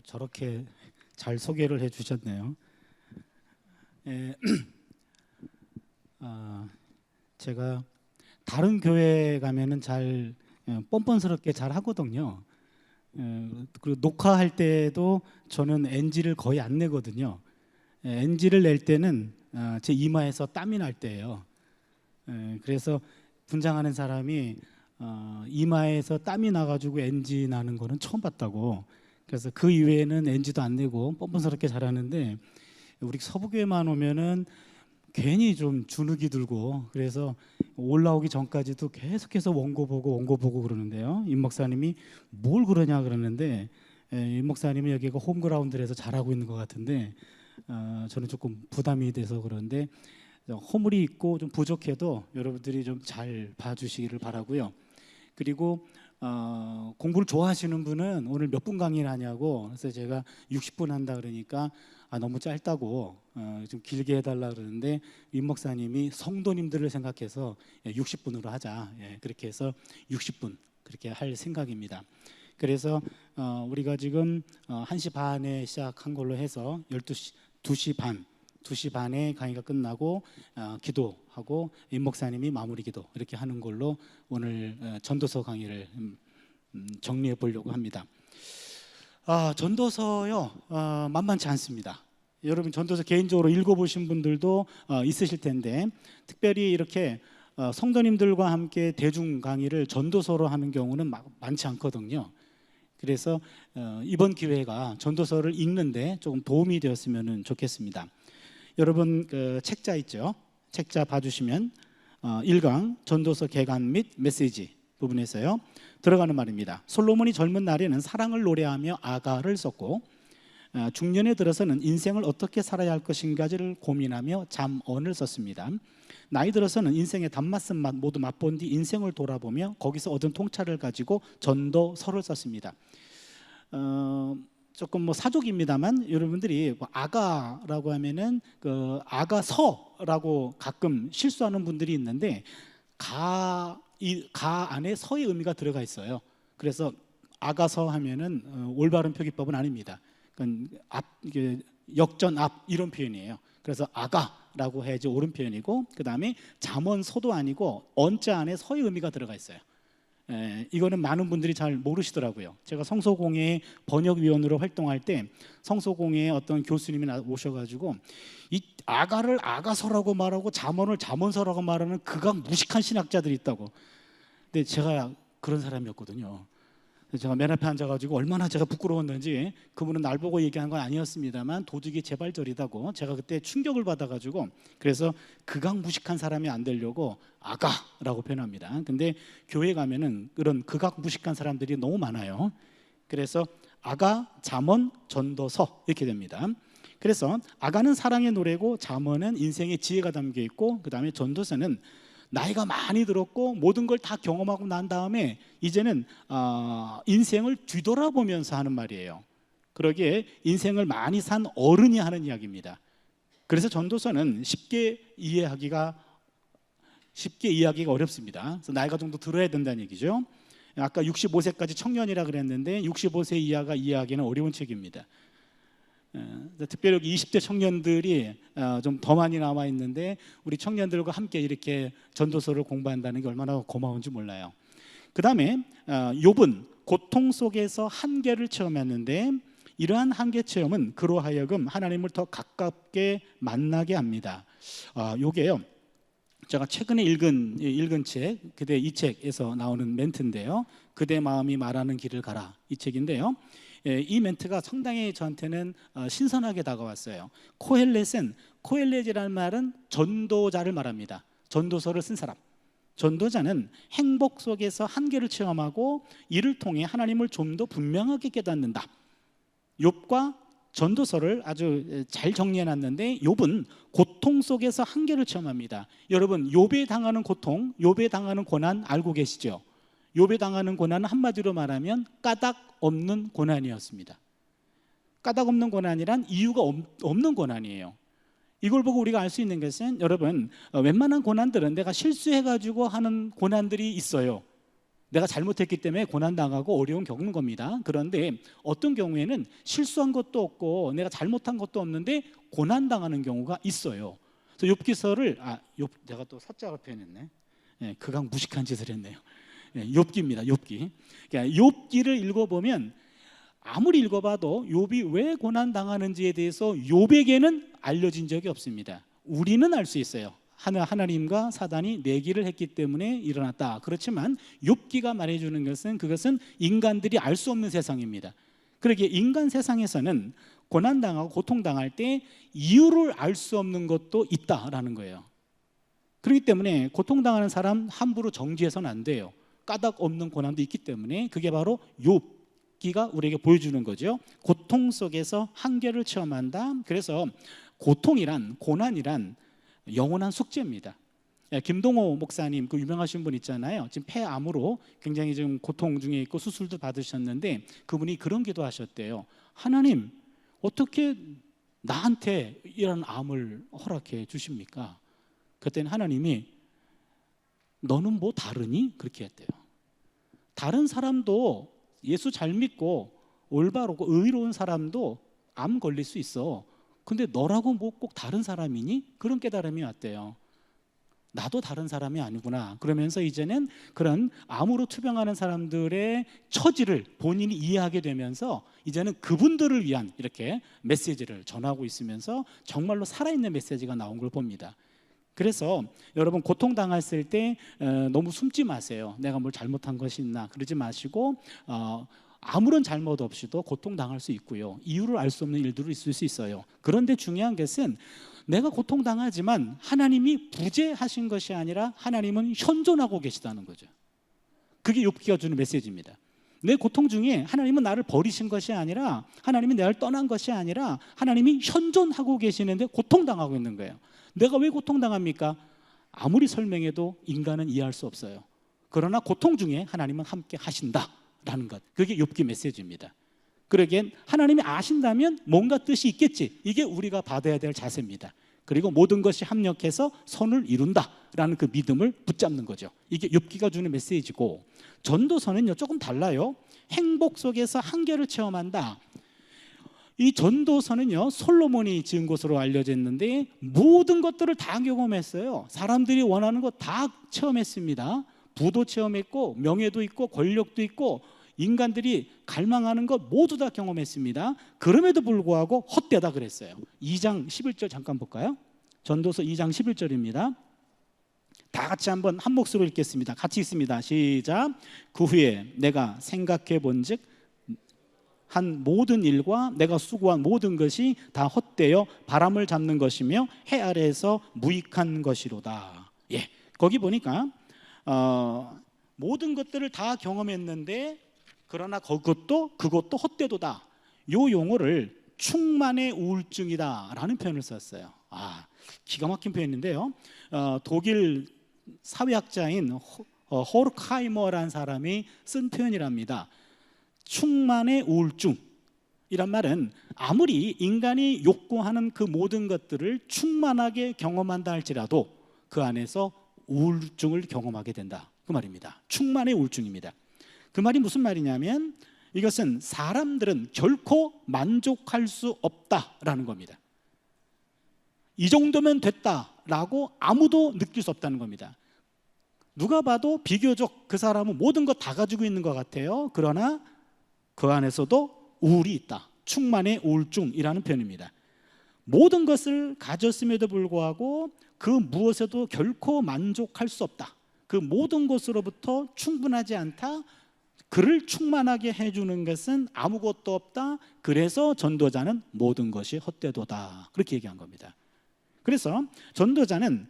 저렇게 잘 소개를 해주셨네요. 예, 제가 다른 교회 가면은 잘 뻔뻔스럽게 잘 하거든요. 그리고 녹화할 때도 저는 NG를 거의 안 내거든요. NG를 낼 때는 제 이마에서 땀이 날 때예요. 그래서 분장하는 사람이 이마에서 땀이 나가지고 NG 나는 거는 처음 봤다고. 그래서 그 이외에는 NG도 안 내고 뻔뻔스럽게 잘하는데, 우리 서부교회만 오면은 괜히 좀 주눅이 들고, 그래서 올라오기 전까지도 계속해서 원고 보고 그러는데요. 임 목사님이 뭘 그러냐 그러는데, 임 목사님은 여기가 홈그라운드에서 잘하고 있는 것 같은데, 저는 조금 부담이 돼서 그런데, 허물이 있고 좀 부족해도 여러분들이 좀 잘 봐주시기를 바라고요. 그리고 공부를 좋아하시는 분은 오늘 몇 분 강의를 하냐고, 그래서 제가 60분 한다 그러니까 너무 짧다고 좀 길게 해달라 그러는데, 임 목사님이 성도님들을 생각해서 60분으로 하자, 그렇게 해서 60분 그렇게 할 생각입니다. 그래서 우리가 지금 1시 반에 시작한 걸로 해서 2시 반에 강의가 끝나고 기도하고 임 목사님이 마무리 기도 이렇게 하는 걸로 오늘 전도서 강의를 정리해 보려고 합니다. 전도서요, 만만치 않습니다. 여러분 전도서 개인적으로 읽어보신 분들도 있으실 텐데, 특별히 이렇게 성도님들과 함께 대중 강의를 전도서로 하는 경우는 많지 않거든요. 그래서 이번 기회가 전도서를 읽는데 조금 도움이 되었으면 좋겠습니다. 여러분 그 책자 있죠? 책자 봐주시면 1강 전도서 개관 및 메시지 부분에서요 들어가는 말입니다. 솔로몬이 젊은 날에는 사랑을 노래하며 아가를 썼고, 중년에 들어서는 인생을 어떻게 살아야 할 것인가를 고민하며 잠언을 썼습니다. 나이 들어서는 인생의 단맛은 모두 맛본 뒤 인생을 돌아보며 거기서 얻은 통찰을 가지고 전도서를 썼습니다. 조금 사족입니다만, 여러분들이 아가라고 하면은 그 아가서라고 가끔 실수하는 분들이 있는데, 가 안에 서의 의미가 들어가 있어요. 그래서 아가서 하면은 올바른 표기법은 아닙니다. 그러니까 이게 역전 앞 이런 표현이에요. 그래서 아가라고 해야지 옳은 표현이고, 그 다음에 잠언서도 아니고 언자 안에 서의 의미가 들어가 있어요. 이거는 많은 분들이 잘 모르시더라고요. 제가 성소공회 번역위원으로 활동할 때 성소공회에 어떤 교수님이 오셔가지고 이 아가를 아가서라고 말하고 잠언을 잠언서라고 말하는 극악무식한 신학자들이 있다고. 근데 제가 그런 사람이었거든요. 제가 맨 앞에 앉아가지고 얼마나 제가 부끄러웠는지, 그분은 날 보고 얘기한 건 아니었습니다만 도둑이 제발저리다고 제가 그때 충격을 받아가지고, 그래서 극악무식한 사람이 안 되려고 아가라고 표현합니다. 근데 교회 가면은 그런 극악무식한 사람들이 너무 많아요. 그래서 아가, 잠언, 전도서 이렇게 됩니다. 그래서 아가는 사랑의 노래고, 잠언은 인생의 지혜가 담겨 있고, 그 다음에 전도서는 나이가 많이 들었고 모든 걸 다 경험하고 난 다음에 이제는 인생을 뒤돌아보면서 하는 말이에요. 그러기에 인생을 많이 산 어른이 하는 이야기입니다. 그래서 전도서는 쉽게 이해하기가 어렵습니다. 그래서 나이가 정도 들어야 된다는 얘기죠. 아까 65세까지 청년이라 그랬는데 65세 이하가 이해하기는 어려운 책입니다. 특별히 여기 20대 청년들이 좀 더 많이 남아 있는데, 우리 청년들과 함께 이렇게 전도서를 공부한다는 게 얼마나 고마운지 몰라요. 그 다음에 욥은 고통 속에서 한계를 체험했는데, 이러한 한계 체험은 그로 하여금 하나님을 더 가깝게 만나게 합니다. 요게요, 제가 최근에 읽은 책, 그대 이 책에서 나오는 멘트인데요. 그대 마음이 말하는 길을 가라, 이 책인데요. 이 멘트가 상당히 저한테는 신선하게 다가왔어요. 코헬렛이라는 말은 전도자를 말합니다. 전도서를 쓴 사람. 전도자는 행복 속에서 한계를 체험하고 이를 통해 하나님을 좀 더 분명하게 깨닫는다. 욥과 전도서를 아주 잘 정리해놨는데, 욥은 고통 속에서 한계를 체험합니다. 여러분, 욥에 당하는 고통, 욥에 당하는 고난 알고 계시죠? 욥에 당하는 고난은 한마디로 말하면 까닭 없는 고난이었습니다. 까닭 없는 고난이란 이유가 없는 고난이에요. 이걸 보고 우리가 알 수 있는 것은, 여러분, 웬만한 고난들은 내가 실수해가지고 하는 고난들이 있어요. 내가 잘못했기 때문에 고난당하고 어려움 겪는 겁니다. 그런데 어떤 경우에는 실수한 것도 없고 내가 잘못한 것도 없는데 고난당하는 경우가 있어요. 그래서 욥기서를 내가 또 사자가 표현했네. 예, 그강 무식한 짓을 했네요. 예, 욥기입니다. 욥기. 그러니까 욥기를 읽어보면 아무리 읽어봐도 욥이 왜 고난당하는지에 대해서 욥에게는 알려진 적이 없습니다. 우리는 알 수 있어요. 하나님과 사단이 내기를 했기 때문에 일어났다. 그렇지만 욥기가 말해주는 것은 그것은 인간들이 알 수 없는 세상입니다. 그러기에 인간 세상에서는 고난당하고 고통당할 때 이유를 알 수 없는 것도 있다라는 거예요. 그렇기 때문에 고통당하는 사람 함부로 정죄해서는 안 돼요. 까닭 없는 고난도 있기 때문에 그게 바로 욥기가 우리에게 보여주는 거죠. 고통 속에서 한계를 체험한다. 그래서 고통이란, 고난이란 영원한 숙제입니다. 김동호 목사님, 그 유명하신 분 있잖아요. 지금 폐암으로 굉장히 지금 고통 중에 있고 수술도 받으셨는데 그분이 그런 기도하셨대요. 하나님, 어떻게 나한테 이런 암을 허락해 주십니까? 그때는 하나님이 너는 뭐 다르니? 그렇게 했대요. 다른 사람도 예수 잘 믿고 올바르고 의로운 사람도 암 걸릴 수 있어. 근데 너라고 뭐 꼭 다른 사람이니? 그런 깨달음이 왔대요. 나도 다른 사람이 아니구나. 그러면서 이제는 그런 암으로 투병하는 사람들의 처지를 본인이 이해하게 되면서 이제는 그분들을 위한 이렇게 메시지를 전하고 있으면서 정말로 살아있는 메시지가 나온 걸 봅니다. 그래서 여러분 고통당했을 때 너무 숨지 마세요. 내가 뭘 잘못한 것이 있나 그러지 마시고 아무런 잘못 없이도 고통당할 수 있고요. 이유를 알 수 없는 일들이 있을 수 있어요. 그런데 중요한 것은 내가 고통당하지만 하나님이 부재하신 것이 아니라 하나님은 현존하고 계시다는 거죠. 그게 욥기가 주는 메시지입니다. 내 고통 중에 하나님은 나를 버리신 것이 아니라 하나님이 나를 떠난 것이 아니라 하나님이 현존하고 계시는데 고통당하고 있는 거예요. 내가 왜 고통당합니까? 아무리 설명해도 인간은 이해할 수 없어요. 그러나 고통 중에 하나님은 함께 하신다라는 것, 그게 욥기 메시지입니다. 그러기엔 하나님이 아신다면 뭔가 뜻이 있겠지. 이게 우리가 받아야 될 자세입니다. 그리고 모든 것이 합력해서 선을 이룬다라는 그 믿음을 붙잡는 거죠. 이게 욥기가 주는 메시지고, 전도서는요 조금 달라요. 행복 속에서 한계를 체험한다. 이 전도서는요 솔로몬이 지은 것으로 알려져 있는데 모든 것들을 다 경험했어요. 사람들이 원하는 거 다 체험했습니다. 부도 체험했고 명예도 있고 권력도 있고 인간들이 갈망하는 것 모두 다 경험했습니다. 그럼에도 불구하고 헛되다 그랬어요. 2장 11절 잠깐 볼까요? 전도서 2장 11절입니다. 다 같이 한번 한 목소리로 읽겠습니다. 같이 읽습니다. 시작. 그 후에 내가 생각해 본즉 한 모든 일과 내가 수고한 모든 것이 다 헛되어 바람을 잡는 것이며 해 아래에서 무익한 것이로다. 예, 거기 보니까 모든 것들을 다 경험했는데 그러나 그것도 헛되도다. 요 용어를 충만의 우울증이다라는 표현을 썼어요. 기가 막힌 표현인데요. 독일 사회학자인 호르카이머라는 사람이 쓴 표현이랍니다. 충만의 우울증이란 말은 아무리 인간이 욕구하는 그 모든 것들을 충만하게 경험한다 할지라도 그 안에서 우울증을 경험하게 된다, 그 말입니다. 충만의 우울증입니다. 그 말이 무슨 말이냐면 이것은 사람들은 결코 만족할 수 없다라는 겁니다. 이 정도면 됐다라고 아무도 느낄 수 없다는 겁니다. 누가 봐도 비교적 그 사람은 모든 것 다 가지고 있는 것 같아요. 그러나 그 안에서도 우울이 있다. 충만의 우울증이라는 표현입니다. 모든 것을 가졌음에도 불구하고 그 무엇에도 결코 만족할 수 없다. 그 모든 것으로부터 충분하지 않다. 그를 충만하게 해주는 것은 아무것도 없다. 그래서 전도자는 모든 것이 헛되도다. 그렇게 얘기한 겁니다. 그래서 전도자는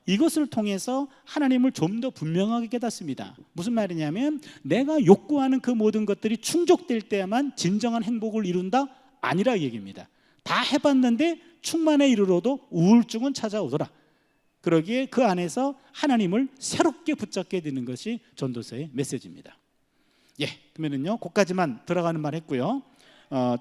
이것을 통해서 하나님을 좀 더 분명하게 깨닫습니다. 무슨 말이냐면 내가 욕구하는 그 모든 것들이 충족될 때야만 진정한 행복을 이룬다? 아니라 얘기입니다. 다 해봤는데 충만에 이르러도 우울증은 찾아오더라. 그러기에 그 안에서 하나님을 새롭게 붙잡게 되는 것이 전도서의 메시지입니다. 예, 그러면은요, 거기까지만 들어가는 말 했고요.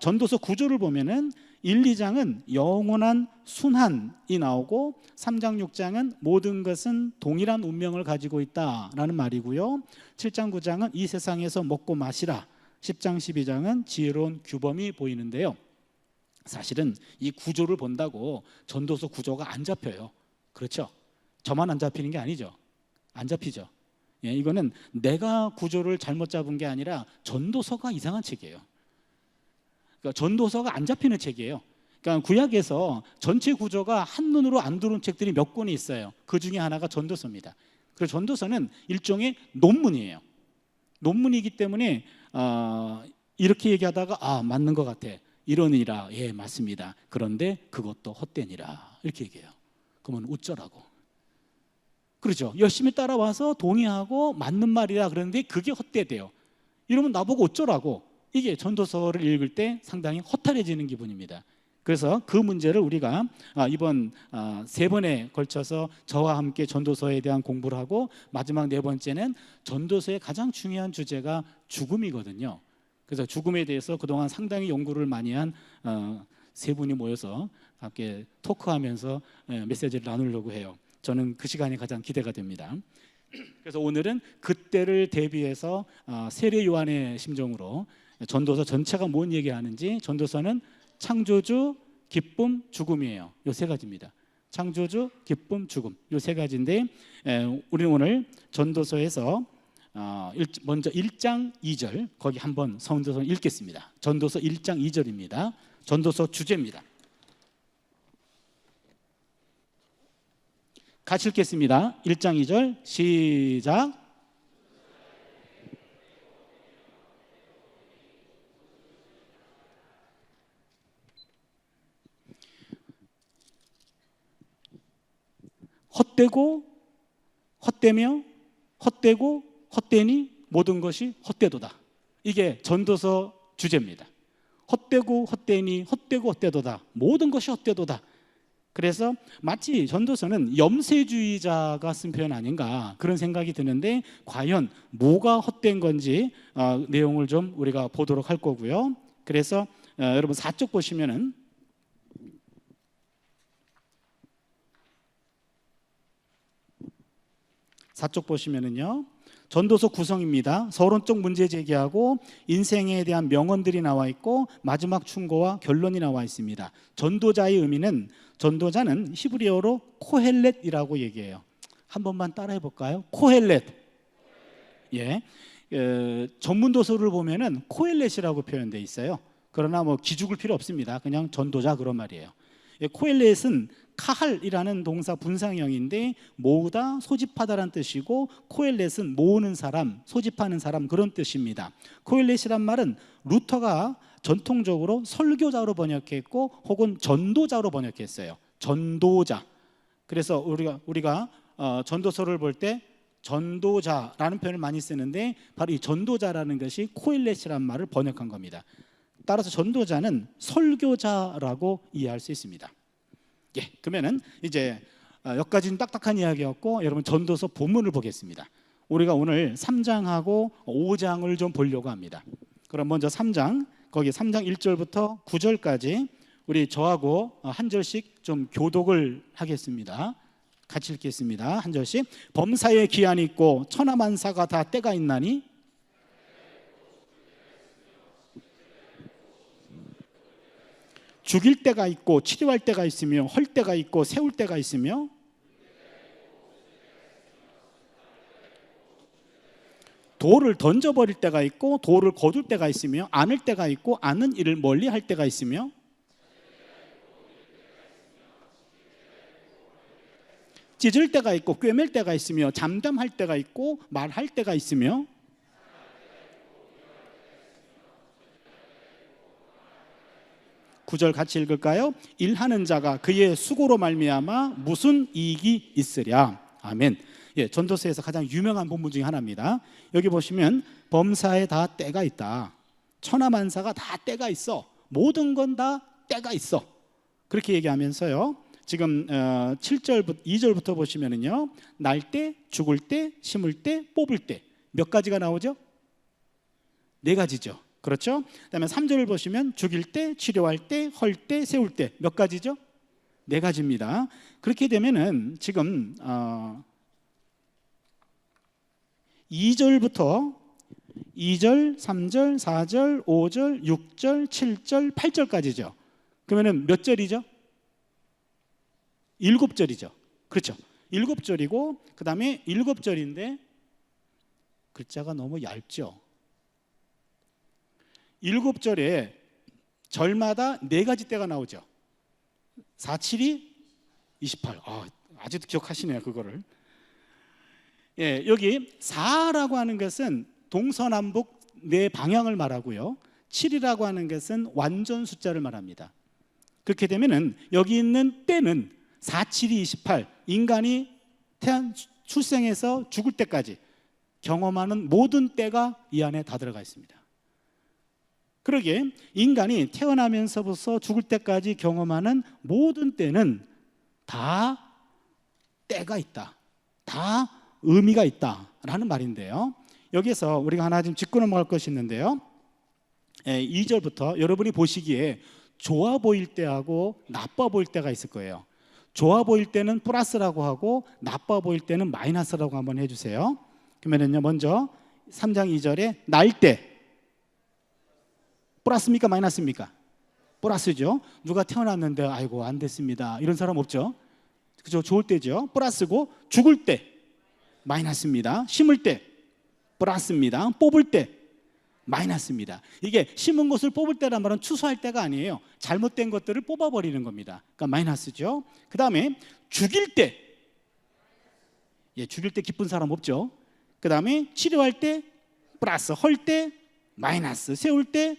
전도서 구조를 보면은 1, 2장은 영원한 순환이 나오고 3장, 6장은 모든 것은 동일한 운명을 가지고 있다라는 말이고요. 7장, 9장은 이 세상에서 먹고 마시라. 10장, 12장은 지혜로운 규범이 보이는데요. 사실은 이 구조를 본다고 전도서 구조가 안 잡혀요. 그렇죠? 저만 안 잡히는 게 아니죠. 안 잡히죠. 예, 이거는 내가 구조를 잘못 잡은 게 아니라 전도서가 이상한 책이에요. 그러니까 전도서가 안 잡히는 책이에요. 그러니까 구약에서 전체 구조가 한눈으로 안 들어온 책들이 몇 권이 있어요. 그 중에 하나가 전도서입니다. 그래서 전도서는 일종의 논문이에요. 논문이기 때문에 이렇게 얘기하다가 맞는 것 같아. 이러니라. 예, 맞습니다. 그런데 그것도 헛되니라. 이렇게 얘기해요. 그러면 어쩌라고. 그렇죠. 열심히 따라와서 동의하고 맞는 말이라 그러는데 그게 헛되대요. 이러면 나보고 어쩌라고. 이게 전도서를 읽을 때 상당히 허탈해지는 기분입니다. 그래서 그 문제를 우리가 이번 3번에 걸쳐서 저와 함께 전도서에 대한 공부를 하고 마지막 4번째는 전도서의 가장 중요한 주제가 죽음이거든요. 그래서 죽음에 대해서 그동안 상당히 연구를 많이 한 3분이 모여서 함께 토크하면서 메시지를 나누려고 해요. 저는 그 시간이 가장 기대가 됩니다. 그래서 오늘은 그때를 대비해서 세례 요한의 심정으로 전도서 전체가 뭔 얘기하는지, 전도서는 창조주, 기쁨, 죽음이에요. 이 3가지입니다. 창조주, 기쁨, 죽음, 이 3가지인데 우리는 오늘 전도서에서 먼저 1장 2절 거기 한번 전도서 읽겠습니다. 전도서 1장 2절입니다. 전도서 주제입니다. 같이 읽겠습니다. 1장 2절 시작. 헛되고 헛되며 헛되고 헛되니 모든 것이 헛되도다. 이게 전도서 주제입니다. 헛되고 헛되니 헛되고 헛되도다. 모든 것이 헛되도다. 그래서 마치 전도서는 염세주의자가 쓴 표현 아닌가 그런 생각이 드는데 과연 뭐가 헛된 건지 내용을 좀 우리가 보도록 할 거고요. 그래서 여러분 4쪽 보시면은 보시면은요. 전도서 구성입니다. 서론적 문제 제기하고 인생에 대한 명언들이 나와 있고 마지막 충고와 결론이 나와 있습니다. 전도자의 의미는 전도자는 히브리어로 코헬렛이라고 얘기해요. 한 번만 따라해 볼까요? 코헬렛. 예. 전문 도서를 보면은 코헬렛이라고 표현돼 있어요. 그러나 뭐 기죽을 필요 없습니다. 그냥 전도자 그런 말이에요. 코헬렛은 카할이라는 동사 분사형인데 모으다, 소집하다라는 뜻이고 코헬렛은 모으는 사람, 소집하는 사람 그런 뜻입니다. 코헬렛이란 말은 루터가 전통적으로 설교자로 번역했고 혹은 전도자로 번역했어요. 전도자. 그래서 우리가 전도서를 볼 때 전도자라는 표현을 많이 쓰는데 바로 이 전도자라는 것이 코헬렛이라는 말을 번역한 겁니다. 따라서 전도자는 설교자라고 이해할 수 있습니다. 예, 그러면은 이제 여기까지는 딱딱한 이야기였고 여러분 전도서 본문을 보겠습니다. 우리가 오늘 3장하고 5장을 좀 보려고 합니다. 그럼 먼저 3장, 거기 3장 1절부터 9절까지 우리 저하고 한 절씩 좀 교독을 하겠습니다. 같이 읽겠습니다. 한 절씩. 범사에 기한이 있고 천하만사가 다 때가 있나니 죽일 때가 있고 치료할 때가 있으며 헐 때가 있고 세울 때가 있으며 돌을 던져버릴 때가 있고 돌을 거둘 때가 있으며 안을 때가 있고 아는 일을 멀리할 때가 있으며 찢을 때가 있고 꿰맬 때가 있으며 잠잠할 때가 있고 말할 때가 있으며 9절 같이 읽을까요? 일하는 자가 그의 수고로 말미암아 무슨 이익이 있으랴. 아멘. 예, 전도서에서 가장 유명한 본문 중에 하나입니다. 여기 보시면 범사에 다 때가 있다. 천하만사가 다 때가 있어. 모든 건 다 때가 있어. 그렇게 얘기하면서요. 지금 7절부터 2절부터 보시면은요. 날 때, 죽을 때, 심을 때, 뽑을 때 몇 가지가 나오죠? 4가지죠. 그렇죠? 그다음에 3절을 보시면 죽일 때, 치료할 때, 헐 때, 세울 때 몇 가지죠? 네 가지입니다. 그렇게 되면은 지금 2절부터 2절, 3절, 4절, 5절, 6절, 7절, 8절까지죠. 그러면은 몇 절이죠? 7절이죠. 그렇죠. 7절이고 그다음에 7절인데 글자가 너무 얇죠. 7절에 절마다 네 가지 때가 나오죠. 4, 7이 28. 아직도 기억하시네요, 그거를. 예, 여기 4라고 하는 것은 동서남북 네 방향을 말하고요. 7이라고 하는 것은 완전 숫자를 말합니다. 그렇게 되면은 여기 있는 때는 4, 7이 28. 인간이 출생해서 죽을 때까지 경험하는 모든 때가 이 안에 다 들어가 있습니다. 그러게 인간이 태어나면서부터 죽을 때까지 경험하는 모든 때는 다 때가 있다. 다 의미가 있다라는 말인데요. 여기서 우리가 하나 좀 짚고 넘어갈 것이 있는데요. 2절부터 여러분이 보시기에 좋아 보일 때하고 나빠 보일 때가 있을 거예요. 좋아 보일 때는 플러스라고 하고 나빠 보일 때는 마이너스라고 한번 해주세요. 그러면요, 먼저 3장 2절에 날 때 플러스입니까 마이너스입니까? 플러스죠. 누가 태어났는데 아이고 안 됐습니다 이런 사람 없죠. 그죠? 좋을 때죠. 플러스고 죽을 때 마이너스입니다. 심을 때 플러스입니다. 뽑을 때 마이너스입니다. 이게 심은 것을 뽑을 때란 말은 추수할 때가 아니에요. 잘못된 것들을 뽑아버리는 겁니다. 그러니까 마이너스죠. 그 다음에 죽일 때, 죽일 때 기쁜 사람 없죠. 그 다음에 치료할 때 플러스, 헐 때 마이너스, 세울 때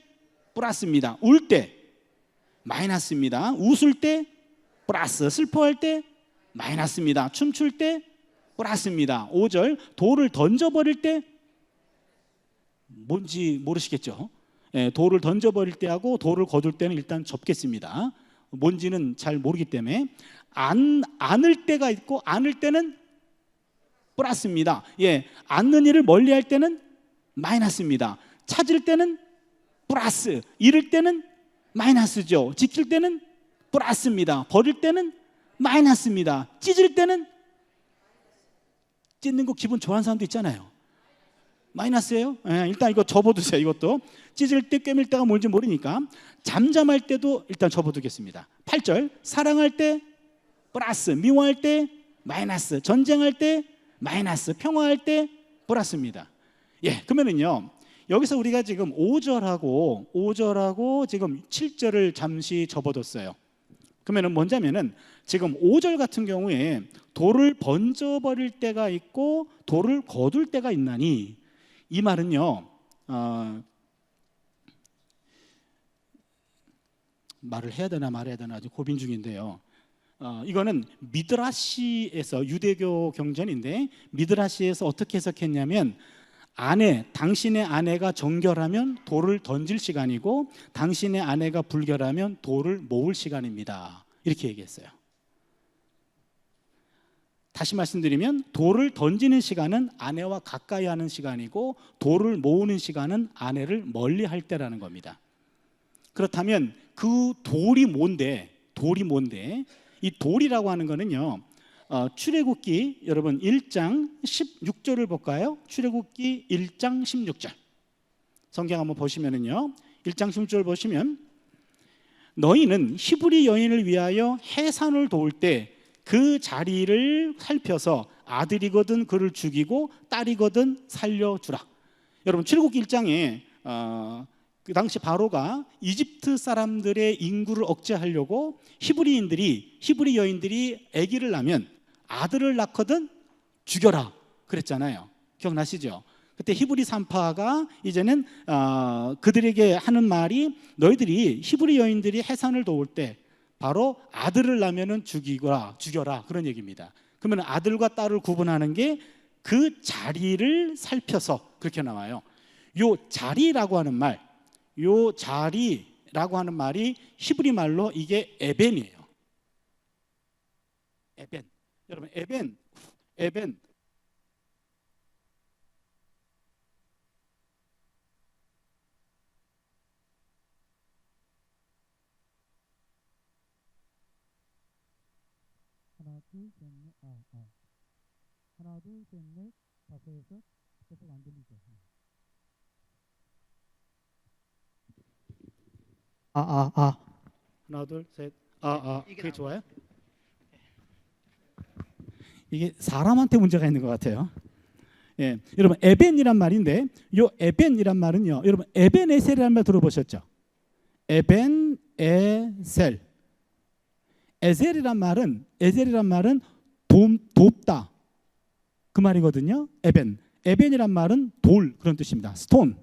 플러스입니다. 울 때 마이너스입니다. 웃을 때 플러스, 슬퍼할 때 마이너스입니다. 춤출 때 플러스입니다. 5절 돌을 던져버릴 때 뭔지 모르시겠죠? 돌을 던져버릴 때하고 돌을 거둘 때는 일단 접겠습니다. 뭔지는 잘 모르기 때문에 안을 때가 있고 안을 때는 플러스입니다. 안는 일을 멀리할 때는 마이너스입니다. 찾을 때는 플러스, 잃을 때는 마이너스죠. 지킬 때는 플러스입니다. 버릴 때는 마이너스입니다. 찢을 때는 찢는 거 기분 좋아하는 사람도 있잖아요. 마이너스예요? 일단 이거 접어두세요. 이것도 찢을 때 꿰맬 때가 뭔지 모르니까 잠잠할 때도 일단 접어두겠습니다. 8절 사랑할 때 플러스, 미워할 때 마이너스, 전쟁할 때 마이너스, 평화할 때 플러스입니다. 그러면은요 여기서 우리가 지금 5절하고 지금 7절을 잠시 접어뒀어요. 그러면은 뭐냐면은 지금 5절 같은 경우에 돌을 번져버릴 때가 있고 돌을 거둘 때가 있나니, 이 말은요 말을 해야 되나 말해야 되나 아주 고민 중인데요. 이거는 미드라시에서, 유대교 경전인데 미드라시에서 어떻게 해석했냐면, 당신의 아내가 정결하면 돌을 던질 시간이고 당신의 아내가 불결하면 돌을 모을 시간입니다. 이렇게 얘기했어요. 다시 말씀드리면 돌을 던지는 시간은 아내와 가까이 하는 시간이고 돌을 모으는 시간은 아내를 멀리 할 때라는 겁니다. 그렇다면 그 돌이 뭔데? 이 돌이라고 하는 거는요, 출애굽기 여러분 1장 16절을 볼까요? 출애굽기 1장 16절 성경 한번 보시면은요, 1장 16절 보시면 너희는 히브리 여인을 위하여 해산을 도울 때 그 자리를 살펴서 아들이거든 그를 죽이고 딸이거든 살려주라. 여러분 출애굽기 1장에 그 당시 바로가 이집트 사람들의 인구를 억제하려고 히브리 여인들이 아기를 낳으면 아들을 낳거든 죽여라 그랬잖아요. 기억나시죠? 그때 히브리 산파가 이제는 그들에게 하는 말이, 너희들이 히브리 여인들이 해산을 도울 때 바로 아들을 낳으면 죽여라 그런 얘기입니다. 그러면 아들과 딸을 구분하는 게 그 자리를 살펴서 그렇게 나와요. 요 자리라고 하는 말이 히브리 말로 이게 에벤이에요. 에벤. 여러분 에벤 둘, 셋, 넷, 하나, 둘, 셋, 넷, 다섯, 여섯, 계속 안 들리죠. 하나, 둘, 셋, 그게 좋아요? 이게 사람한테 문제가 있는 것 같아요. 예, 여러분 에벤이란 말인데, 요 에벤이란 말은요, 여러분 에벤에셀이라는 말 들어보셨죠? 에벤에셀. 에셀이란 말은 돕다 그 말이거든요. 에벤이란 말은 돌 그런 뜻입니다. 스톤,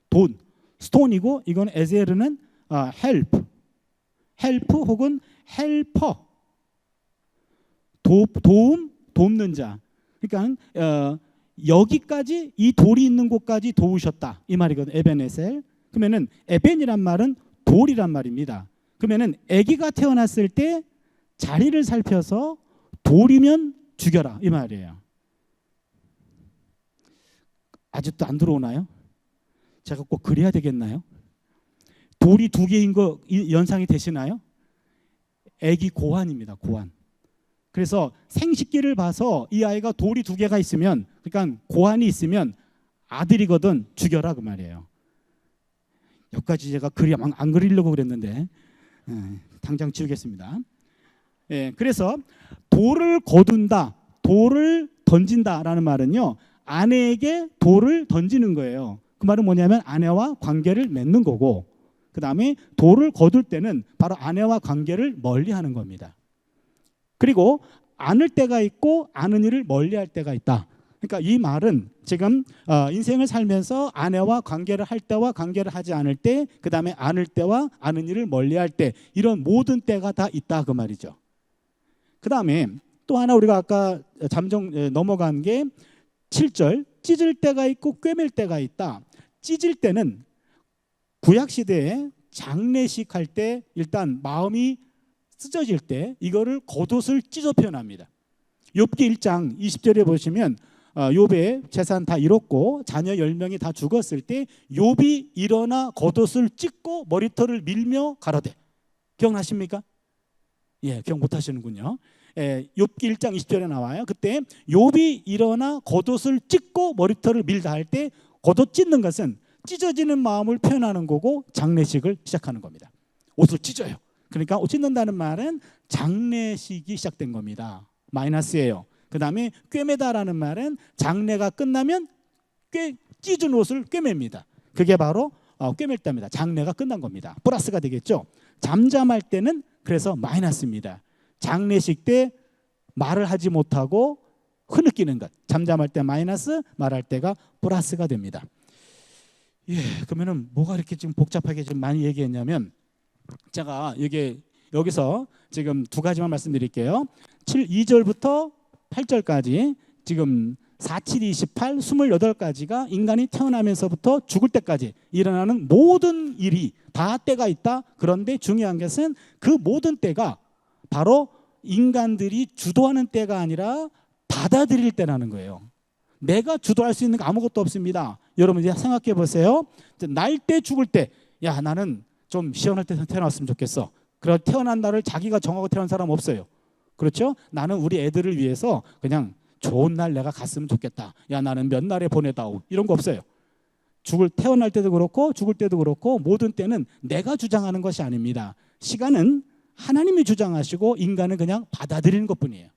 돈, 스톤이고, 이건 에셀은 헬프 혹은 헬퍼, 돕는 자. 그러니까 여기까지, 이 돌이 있는 곳까지 도우셨다 이 말이거든. 에벤에셀. 그러면은 에벤이란 말은 돌이란 말입니다. 그러면은 아기가 태어났을 때 자리를 살펴서 돌이면 죽여라 이 말이에요. 아직도 안 들어오나요? 제가 꼭 그래야 되겠나요? 돌이 두 개인 거 연상이 되시나요? 아기 고환입니다. 고환. 그래서 생식기를 봐서 이 아이가 돌이 두 개가 있으면, 그러니까 고환이 있으면 아들이거든 죽여라 그 말이에요. 여기까지 제가 안 그리려고 그랬는데 당장 지우겠습니다. 예, 그래서 돌을 거둔다, 돌을 던진다라는 말은요, 아내에게 돌을 던지는 거예요. 그 말은 뭐냐면 아내와 관계를 맺는 거고, 그 다음에 돌을 거둘 때는 바로 아내와 관계를 멀리하는 겁니다. 그리고 안을 때가 있고 아는 일을 멀리할 때가 있다. 그러니까 이 말은 지금 인생을 살면서 아내와 관계를 할 때와 관계를 하지 않을 때, 그 다음에 안을 때와 아는 일을 멀리할 때, 이런 모든 때가 다 있다 그 말이죠. 그 다음에 또 하나 우리가 아까 넘어간 게 7절, 찢을 때가 있고 꿰맬 때가 있다. 찢을 때는 구약시대에 장례식 할 때 일단 마음이 찢어질 때 이거를 겉옷을 찢어 표현합니다. 욥기 1장 20절에 보시면 욥의 재산 다 잃었고 자녀 10명이 다 죽었을 때 욥이 일어나 겉옷을 찢고 머리털을 밀며 가로되. 기억나십니까? 예, 기억 못 하시는군요. 예, 욥기 1장 20절에 나와요. 그때 욥이 일어나 겉옷을 찢고 머리털을 밀다 할 때, 겉옷 찢는 것은 찢어지는 마음을 표현하는 거고 장례식을 시작하는 겁니다. 옷을 찢어요. 그러니까 옷 찢는다는 말은 장례식이 시작된 겁니다. 마이너스예요. 그 다음에 꿰매다라는 말은 장례가 끝나면 찢은 옷을 꿰맵니다. 그게 바로 꿰맸답니다. 장례가 끝난 겁니다. 플러스가 되겠죠. 잠잠할 때는 그래서 마이너스입니다. 장례식 때 말을 하지 못하고 흐느끼는 것, 잠잠할 때 마이너스, 말할 때가 플러스가 됩니다. 예, 그러면은 뭐가 이렇게 지금 복잡하게 좀 많이 얘기했냐면, 제가 여기서 지금 두 가지만 말씀드릴게요. 2절부터 8절까지 지금 4, 7, 28, 28가지가 인간이 태어나면서부터 죽을 때까지 일어나는 모든 일이 다 때가 있다. 그런데 중요한 것은 그 모든 때가 바로 인간들이 주도하는 때가 아니라 받아들일 때라는 거예요. 내가 주도할 수 있는 거 아무것도 없습니다. 여러분 이제 생각해 보세요. 날 때 죽을 때, 야 나는 좀 시원할 때 태어났으면 좋겠어. 그런 태어난 날을 자기가 정하고 태어난 사람 없어요. 그렇죠? 나는 우리 애들을 위해서 그냥 좋은 날 내가 갔으면 좋겠다. 야 나는 몇 날에 보내다오. 이런 거 없어요. 태어날 때도 그렇고 죽을 때도 그렇고 모든 때는 내가 주장하는 것이 아닙니다. 시간은 하나님이 주장하시고 인간은 그냥 받아들이는 것뿐이에요.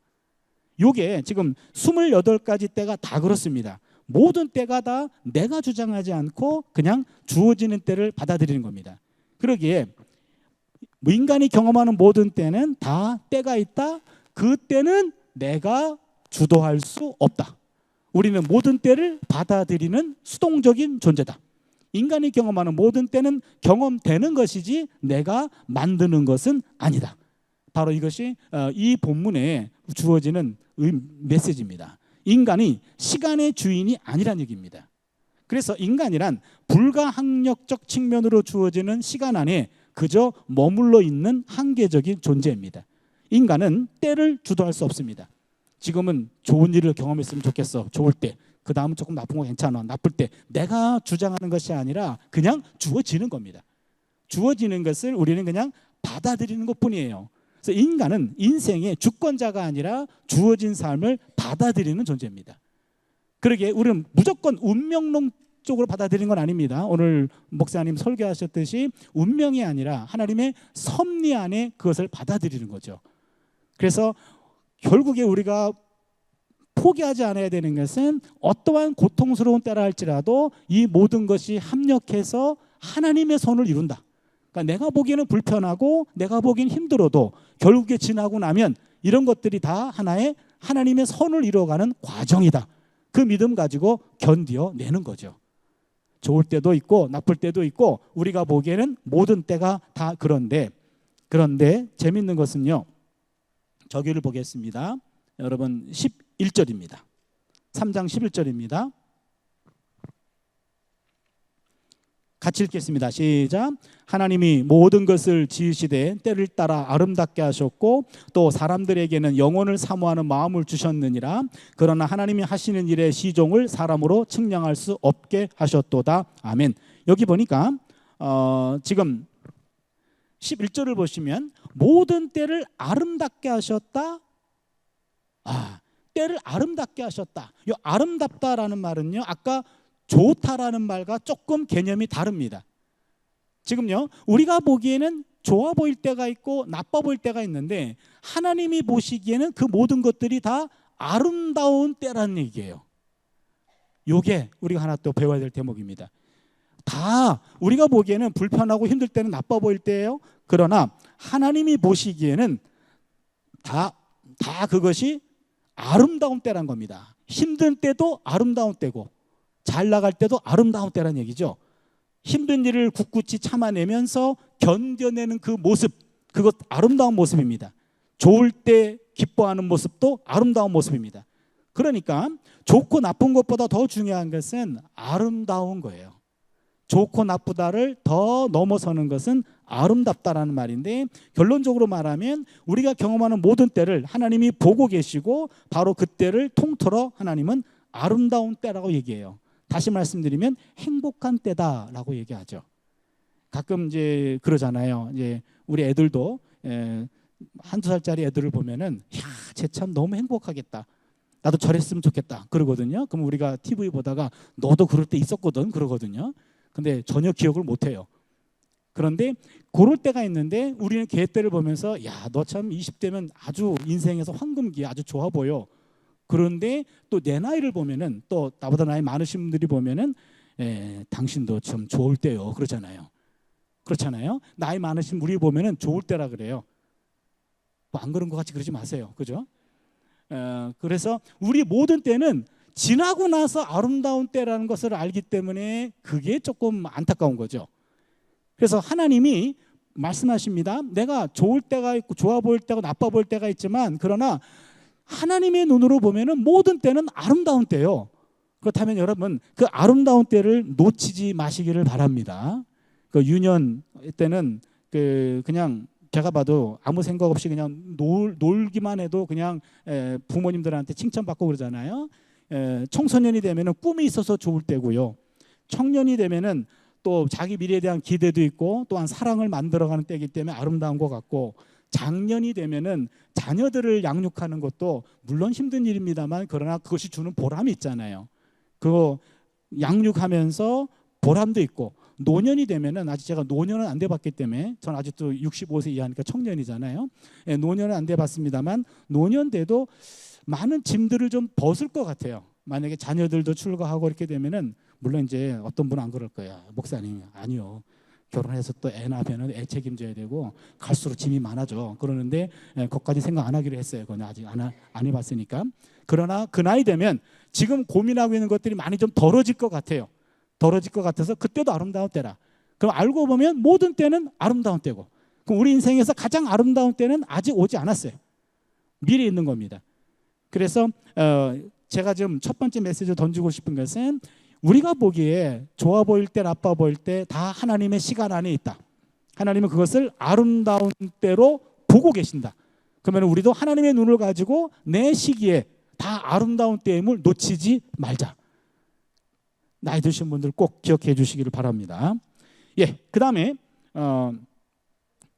요게 지금 28가지 때가 다 그렇습니다. 모든 때가 다 내가 주장하지 않고 그냥 주어지는 때를 받아들이는 겁니다. 그러기에 인간이 경험하는 모든 때는 다 때가 있다. 그 때는 내가 주도할 수 없다. 우리는 모든 때를 받아들이는 수동적인 존재다. 인간이 경험하는 모든 때는 경험되는 것이지 내가 만드는 것은 아니다. 바로 이것이 이 본문에 주어지는 메시지입니다. 인간이 시간의 주인이 아니란 얘기입니다. 그래서 인간이란 불가항력적 측면으로 주어지는 시간 안에 그저 머물러 있는 한계적인 존재입니다. 인간은 때를 주도할 수 없습니다. 지금은 좋은 일을 경험했으면 좋겠어. 좋을 때. 그 다음은 조금 나쁜 거 괜찮아. 나쁠 때. 내가 주장하는 것이 아니라 그냥 주어지는 겁니다. 주어지는 것을 우리는 그냥 받아들이는 것뿐이에요. 그래서 인간은 인생의 주권자가 아니라 주어진 삶을 받아들이는 존재입니다. 그러게 우리는 무조건 운명론적으로 받아들이는 건 아닙니다. 오늘 목사님 설교하셨듯이 운명이 아니라 하나님의 섭리 안에 그것을 받아들이는 거죠. 그래서 결국에 우리가 포기하지 않아야 되는 것은 어떠한 고통스러운 때라 할지라도 이 모든 것이 합력해서 하나님의 손을 이룬다. 그러니까 내가 보기에는 불편하고 내가 보기에는 힘들어도 결국에 지나고 나면 이런 것들이 다 하나의 하나님의 선을 이루어가는 과정이다. 그 믿음 가지고 견뎌내는 거죠. 좋을 때도 있고 나쁠 때도 있고 우리가 보기에는 모든 때가 다 그런데 재밌는 것은요. 저기를 보겠습니다. 여러분 11절입니다. 3장 11절입니다. 같이 읽겠습니다. 시작. 하나님이 모든 것을 지으시되 때를 따라 아름답게 하셨고 또 사람들에게는 영혼을 사모하는 마음을 주셨느니라. 그러나 하나님이 하시는 일의 시종을 사람으로 측량할 수 없게 하셨도다. 아멘. 여기 보니까 지금 11절을 보시면 모든 때를 아름답게 하셨다. 때를 아름답게 하셨다. 이 아름답다라는 말은요. 아까 좋다라는 말과 조금 개념이 다릅니다. 지금요. 우리가 보기에는 좋아 보일 때가 있고 나빠 보일 때가 있는데 하나님이 보시기에는 그 모든 것들이 다 아름다운 때라는 얘기예요. 이게 우리가 하나 또 배워야 될 대목입니다. 다 우리가 보기에는 불편하고 힘들 때는 나빠 보일 때예요. 그러나 하나님이 보시기에는 다 그것이 아름다운 때란 겁니다. 힘든 때도 아름다운 때고 잘 나갈 때도 아름다운 때란 얘기죠. 힘든 일을 굳굳이 참아내면서 견뎌내는 그 모습, 그것 아름다운 모습입니다. 좋을 때 기뻐하는 모습도 아름다운 모습입니다. 그러니까 좋고 나쁜 것보다 더 중요한 것은 아름다운 거예요. 좋고 나쁘다를 더 넘어서는 것은 아름답다라는 말인데 결론적으로 말하면 우리가 경험하는 모든 때를 하나님이 보고 계시고 바로 그 때를 통틀어 하나님은 아름다운 때라고 얘기해요. 다시 말씀드리면 행복한 때다라고 얘기하죠. 가끔 이제 그러잖아요. 이제 우리 애들도 한두 살짜리 애들을 보면은 쟤 참 너무 행복하겠다. 나도 저랬으면 좋겠다. 그러거든요. 그럼 우리가 TV 보다가 너도 그럴 때 있었거든. 그러거든요. 근데 전혀 기억을 못 해요. 그런데 그럴 때가 있는데 우리는 걔 때를 보면서 야, 너 참 20대면 아주 인생에서 황금기야. 아주 좋아 보여. 그런데 또 내 나이를 보면은 또 나보다 나이 많으신 분들이 보면은 당신도 참 좋을 때요. 그러잖아요. 그렇잖아요. 나이 많으신 우리 보면은 좋을 때라 그래요. 뭐 안 그런 것 같이 그러지 마세요. 그죠? 그래서 우리 모든 때는 지나고 나서 아름다운 때라는 것을 알기 때문에 그게 조금 안타까운 거죠. 그래서 하나님이 말씀하십니다. 내가 좋을 때가 있고 좋아 보일 때가 나빠 보일 때가 있지만 그러나 하나님의 눈으로 보면은 모든 때는 아름다운 때요. 그렇다면 여러분 그 아름다운 때를 놓치지 마시기를 바랍니다. 그 유년 때는 그냥 제가 봐도 아무 생각 없이 그냥 놀기만 해도 그냥 부모님들한테 칭찬받고 그러잖아요. 청소년이 되면은 꿈이 있어서 좋을 때고요. 청년이 되면은 또 자기 미래에 대한 기대도 있고 또한 사랑을 만들어가는 때이기 때문에 아름다운 것 같고 장년이 되면은 자녀들을 양육하는 것도 물론 힘든 일입니다만 그러나 그것이 주는 보람이 있잖아요. 그거 양육하면서 보람도 있고 노년이 되면은 아직 제가 노년은 안 돼봤기 때문에 전 아직도 65세 이하니까 청년이잖아요. 노년은 안 돼봤습니다만 노년 돼도 많은 짐들을 좀 벗을 것 같아요. 만약에 자녀들도 출가하고 이렇게 되면은 물론 이제 어떤 분은 안 그럴 거야. 목사님 아니요. 결혼해서 또 애 낳으면 애 책임져야 되고 갈수록 짐이 많아져. 그러는데 그것까지 생각 안 하기로 했어요. 그건 아직 안 해봤으니까. 그러나 그 나이 되면 지금 고민하고 있는 것들이 많이 좀 덜어질 것 같아요. 덜어질 것 같아서 그때도 아름다운 때라. 그럼 알고 보면 모든 때는 아름다운 때고 그럼 우리 인생에서 가장 아름다운 때는 아직 오지 않았어요. 미래에 있는 겁니다. 그래서 제가 지금 첫 번째 메시지를 던지고 싶은 것은 우리가 보기에 좋아 보일 때 나빠 보일 때 다 하나님의 시간 안에 있다. 하나님은 그것을 아름다운 때로 보고 계신다. 그러면 우리도 하나님의 눈을 가지고 내 시기에 다 아름다운 때임을 놓치지 말자. 나이 드신 분들 꼭 기억해 주시기를 바랍니다. 그 다음에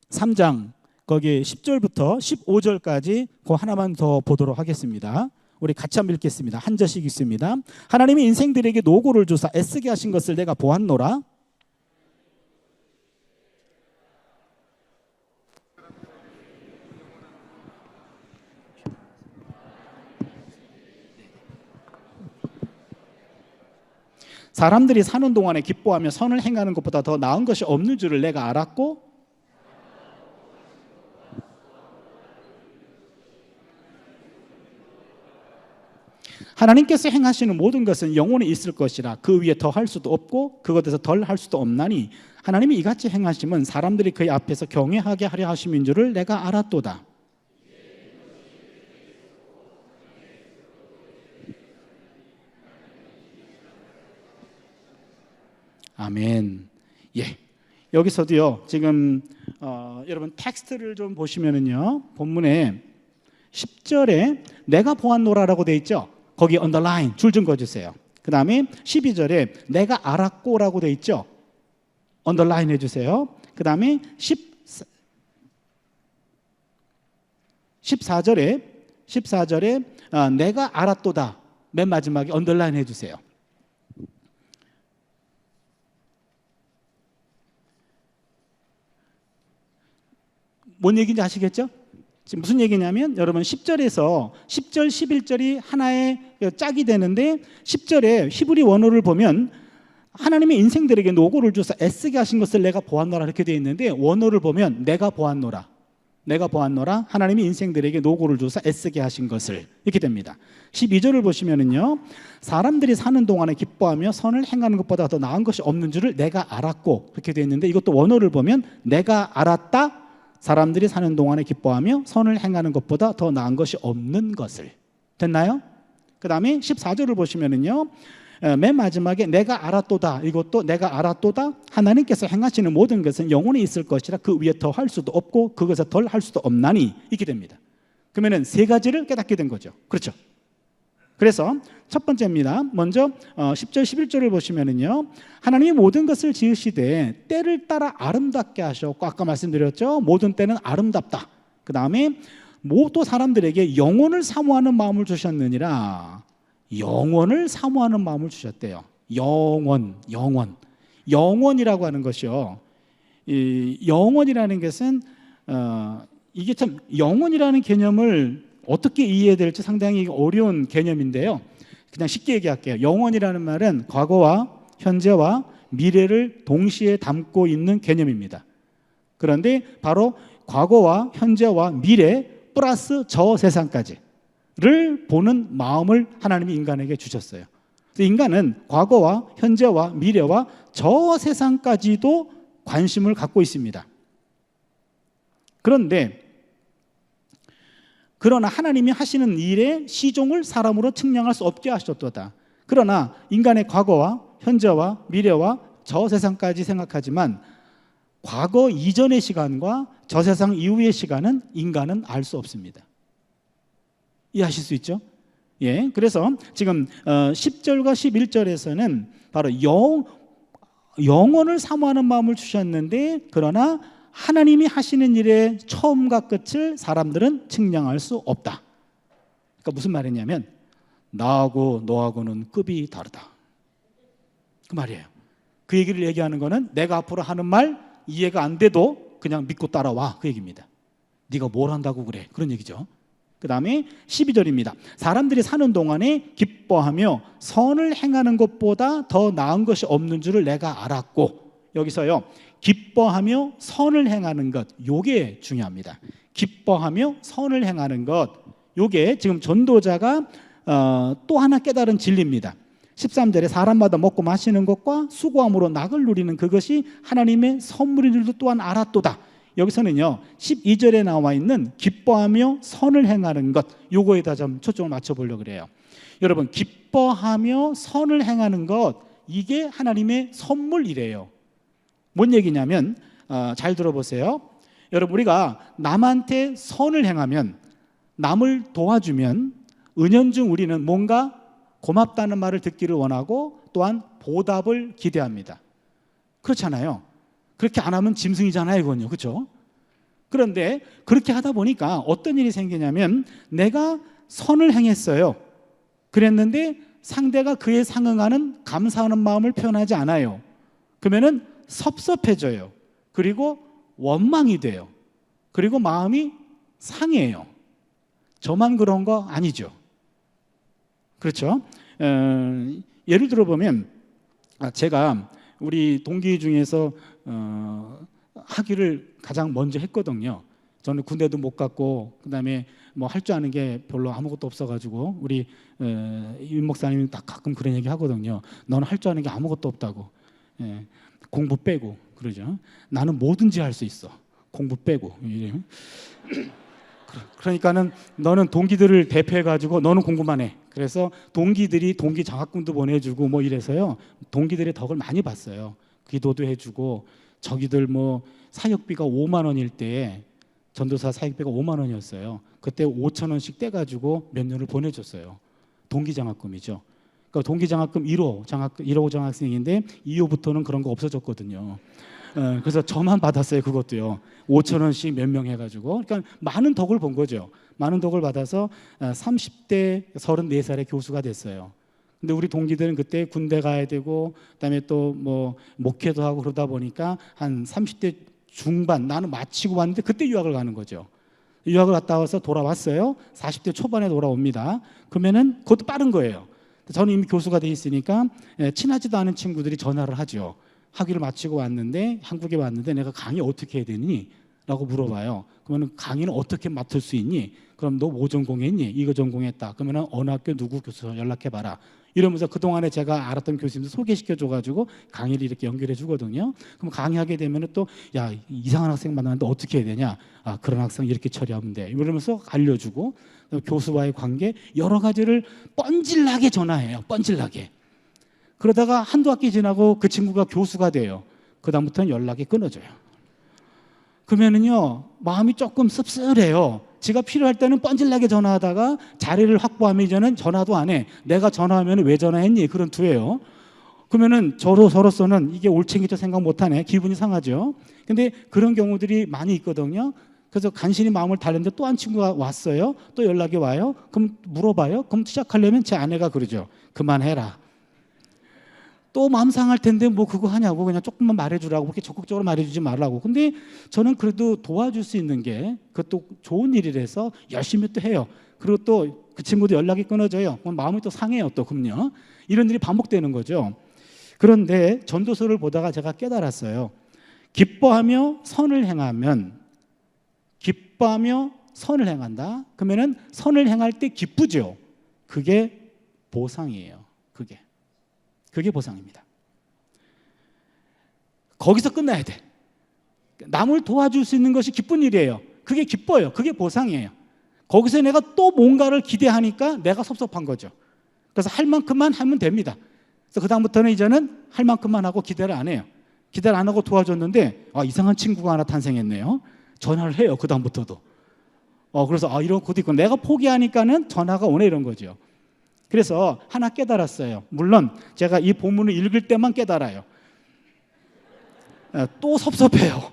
3장 거기 10절부터 15절까지 그 하나만 더 보도록 하겠습니다. 우리 같이 한번 읽겠습니다. 한 절씩 읽습니다. 하나님이 인생들에게 노고를 주사 애쓰게 하신 것을 내가 보았노라. 사람들이 사는 동안에 기뻐하며 선을 행하는 것보다 더 나은 것이 없는 줄을 내가 알았고, 하나님께서 행하시는 모든 것은 영원히 있을 것이라 그 위에 더 할 수도 없고 그것에서 덜 할 수도 없나니 하나님이 이같이 행하심은 사람들이 그의 앞에서 경외하게 하려 하심인 줄을 내가 알았도다. 아멘. 예. 여기서도요. 지금 여러분 텍스트를 좀 보시면은요. 본문에 10절에 내가 보았노라라고 돼 있죠. 거기 언더라인 줄 좀 그어주세요. 그 다음에 12절에 내가 알았고라고 돼 있죠. 언더라인 해주세요. 그 다음에 14절에 내가 알았도다. 맨 마지막에 언더라인 해주세요. 뭔 얘기인지 아시겠죠? 지금 무슨 얘기냐면 여러분 10절에서 10절, 11절이 하나의 짝이 되는데 10절에 히브리 원어를 보면 하나님의 인생들에게 노고를 주사 애쓰게 하신 것을 내가 보았노라 이렇게 되어 있는데 원어를 보면 내가 보았노라 하나님이 인생들에게 노고를 주사 애쓰게 하신 것을 이렇게 됩니다. 12절을 보시면은요 사람들이 사는 동안에 기뻐하며 선을 행하는 것보다 더 나은 것이 없는 줄을 내가 알았고 이렇게 되어 있는데 이것도 원어를 보면 내가 알았다 사람들이 사는 동안에 기뻐하며 선을 행하는 것보다 더 나은 것이 없는 것을. 됐나요? 그 다음에 14절을 보시면은요 맨 마지막에 내가 알았도다 이것도 내가 알았도다 하나님께서 행하시는 모든 것은 영원히 있을 것이라 그 위에 더 할 수도 없고 그것에 덜 할 수도 없나니 이렇게 됩니다. 그러면은 세 가지를 깨닫게 된 거죠. 그렇죠? 그래서 첫 번째입니다. 먼저 10절 11절을 보시면은요 하나님이 모든 것을 지으시되 때를 따라 아름답게 하셨고 아까 말씀드렸죠. 모든 때는 아름답다. 그 다음에 모두 사람들에게 영원을 사모하는 마음을 주셨느니라. 영원을 사모하는 마음을 주셨대요. 영원이라고 하는 것이요. 이 영원이라는 것은 이게 참 영원이라는 개념을 어떻게 이해해야 될지 상당히 어려운 개념인데요. 그냥 쉽게 얘기할게요. 영원이라는 말은 과거와 현재와 미래를 동시에 담고 있는 개념입니다. 그런데 바로 과거와 현재와 미래 플러스 저 세상까지를 보는 마음을 하나님이 인간에게 주셨어요. 그래서 인간은 과거와 현재와 미래와 저 세상까지도 관심을 갖고 있습니다. 그러나 하나님이 하시는 일의 시종을 사람으로 측량할 수 없게 하셨도다. 그러나 인간의 과거와 현재와 미래와 저 세상까지 생각하지만 과거 이전의 시간과 저 세상 이후의 시간은 인간은 알 수 없습니다. 이해하실 수 있죠? 예, 그래서 지금 10절과 11절에서는 바로 영원을 사모하는 마음을 주셨는데 그러나 하나님이 하시는 일의 처음과 끝을 사람들은 측량할 수 없다. 그러니까 무슨 말이냐면 나하고 너하고는 급이 다르다. 그 말이에요. 그 얘기를 얘기하는 거는 내가 앞으로 하는 말 이해가 안 돼도 그냥 믿고 따라와 그 얘기입니다. 네가 뭘 한다고 그래 그런 얘기죠. 그 다음에 12절입니다. 사람들이 사는 동안에 기뻐하며 선을 행하는 것보다 더 나은 것이 없는 줄을 내가 알았고 여기서요 기뻐하며 선을 행하는 것 요게 중요합니다. 기뻐하며 선을 행하는 것 요게 지금 전도자가 또 하나 깨달은 진리입니다. 13절에 사람마다 먹고 마시는 것과 수고함으로 낙을 누리는 그것이 하나님의 선물인 줄도 또한 알았도다. 여기서는요 12절에 나와 있는 기뻐하며 선을 행하는 것 요거에다 좀 초점을 맞춰보려고 그래요. 여러분 기뻐하며 선을 행하는 것 이게 하나님의 선물이래요. 뭔 얘기냐면 잘 들어보세요. 여러분 우리가 남한테 선을 행하면 남을 도와주면 은연중 우리는 뭔가 고맙다는 말을 듣기를 원하고 또한 보답을 기대합니다. 그렇잖아요. 그렇게 안 하면 짐승이잖아요, 이건요. 그렇죠? 그런데 그렇게 하다 보니까 어떤 일이 생기냐면 내가 선을 행했어요. 그랬는데 상대가 그에 상응하는 감사하는 마음을 표현하지 않아요. 그러면은 섭섭해져요. 그리고 원망이 돼요. 그리고 마음이 상해요. 저만 그런 거 아니죠. 그렇죠? 예를 들어 보면 제가 우리 동기 중에서 학위를 가장 먼저 했거든요. 저는 군대도 못 갔고 그다음에 뭐 할 줄 아는 게 별로 아무것도 없어가지고 우리 임 목사님이 딱 가끔 그런 얘기 하거든요. 너는 할 줄 아는 게 아무것도 없다고. 공부 빼고 그러죠. 나는 뭐든지 할 수 있어. 공부 빼고. 그러니까는 너는 동기들을 대표해가지고 너는 공부만 해. 그래서 동기들이 동기 장학금도 보내주고 뭐 이래서요. 동기들의 덕을 많이 봤어요. 기도도 해주고 저기들 뭐 사역비가 5만 원일 때 전도사 사역비가 5만 원이었어요. 그때 5천 원씩 떼가지고 몇 년을 보내줬어요. 동기 장학금이죠. 그러니까 동기 장학금 1호 장학생인데 2호부터는 그런 거 없어졌거든요. 그래서 저만 받았어요. 그것도요. 5천 원씩 몇 명 해가지고. 그러니까 많은 덕을 본 거죠. 많은 덕을 받아서 30대 34살의 교수가 됐어요. 근데 우리 동기들은 그때 군대 가야 되고 그다음에 또 뭐 목회도 하고 그러다 보니까 한 30대 중반 나는 마치고 왔는데 그때 유학을 가는 거죠. 유학을 갔다 와서 돌아왔어요. 40대 초반에 돌아옵니다. 그러면은 그것도 빠른 거예요. 저는 이미 교수가 돼 있으니까 친하지도 않은 친구들이 전화를 하죠. 학위를 마치고 왔는데 한국에 왔는데 내가 강의 어떻게 해야 되니? 라고 물어봐요. 그러면 강의는 어떻게 맡을 수 있니? 그럼 너 뭐 전공했니? 이거 전공했다. 그러면 어느 학교 누구 교수 연락해봐라. 이러면서 그동안에 제가 알았던 교수님들 소개시켜줘가지고 강의를 이렇게 연결해 주거든요. 그럼 강의하게 되면 또 야, 이상한 학생 만났는데 어떻게 해야 되냐? 아, 그런 학생 이렇게 처리하면 돼. 이러면서 알려주고 교수와의 관계 여러 가지를 뻔질나게 전화해요. 뻔질나게. 그러다가 한두 학기 지나고 그 친구가 교수가 돼요. 그다음부터는 연락이 끊어져요. 그러면은요 마음이 조금 씁쓸해요. 지가 필요할 때는 뻔질나게 전화하다가 자리를 확보하면 이제는 전화도 안 해. 내가 전화하면 왜 전화했니? 그런 투예요. 그러면은 저로서는 이게 올챙이죠 생각 못하네. 기분이 상하죠. 근데 그런 경우들이 많이 있거든요. 그래서 간신히 마음을 달랬는데 또 한 친구가 왔어요. 또 연락이 와요. 그럼 물어봐요. 그럼 시작하려면 제 아내가 그러죠. 그만해라. 또 마음 상할 텐데 뭐 그거 하냐고 그냥 조금만 말해주라고 그렇게 적극적으로 말해주지 말라고. 근데 저는 그래도 도와줄 수 있는 게 그것도 좋은 일이라서 열심히 또 해요. 그리고 또 그 친구도 연락이 끊어져요. 그럼 마음이 또 상해요. 또 그럼요. 이런 일이 반복되는 거죠. 그런데 전도서를 보다가 제가 깨달았어요. 기뻐하며 선을 행하면 기뻐하며 선을 행한다. 그러면은 선을 행할 때 기쁘죠. 그게 보상이에요. 그게 보상입니다. 거기서 끝나야 돼. 남을 도와줄 수 있는 것이 기쁜 일이에요. 그게 기뻐요. 그게 보상이에요. 거기서 내가 또 뭔가를 기대하니까 내가 섭섭한 거죠. 그래서 할 만큼만 하면 됩니다. 그래서 그다음부터는 이제는 할 만큼만 하고 기대를 안 해요. 기대를 안 하고 도와줬는데 이상한 친구가 하나 탄생했네요. 전화를 해요. 그다음부터도. 그래서 이런 것도 있고 내가 포기하니까는 전화가 오네 이런 거죠. 그래서 하나 깨달았어요. 물론 제가 이 본문을 읽을 때만 깨달아요. 또 섭섭해요.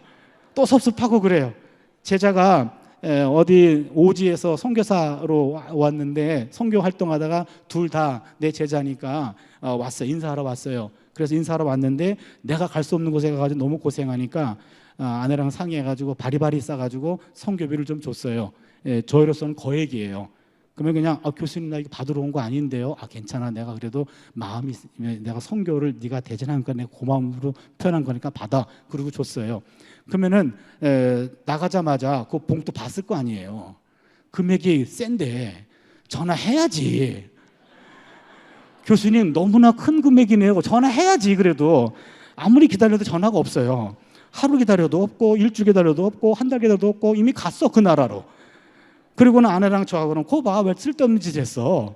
또 섭섭하고 그래요. 제자가 어디 오지에서 선교사로 왔는데 선교 활동하다가 둘 다 내 제자니까 왔어요. 인사하러 왔어요. 그래서 인사하러 왔는데 내가 갈 수 없는 곳에 가가지고 너무 고생하니까 아내랑 상의해가지고 바리바리 싸가지고 선교비를 좀 줬어요. 저희로서는 거액이에요. 그러면 그냥 교수님 나 이거 받으러 온 거 아닌데요. 괜찮아. 내가 그래도 마음이 내가 선교를 네가 대전하니까 내가 고마움으로 표현한 거니까 받아. 그리고 줬어요. 그러면은 나가자마자 그 봉투 봤을 거 아니에요. 금액이 센데 전화해야지. 교수님 너무나 큰 금액이네요. 전화해야지. 그래도 아무리 기다려도 전화가 없어요. 하루 기다려도 없고 일주일 기다려도 없고 한 달 기다려도 없고 이미 갔어 그 나라로. 그리고는 아내랑 저하고는 봐 왜 쓸데없는 짓 했어.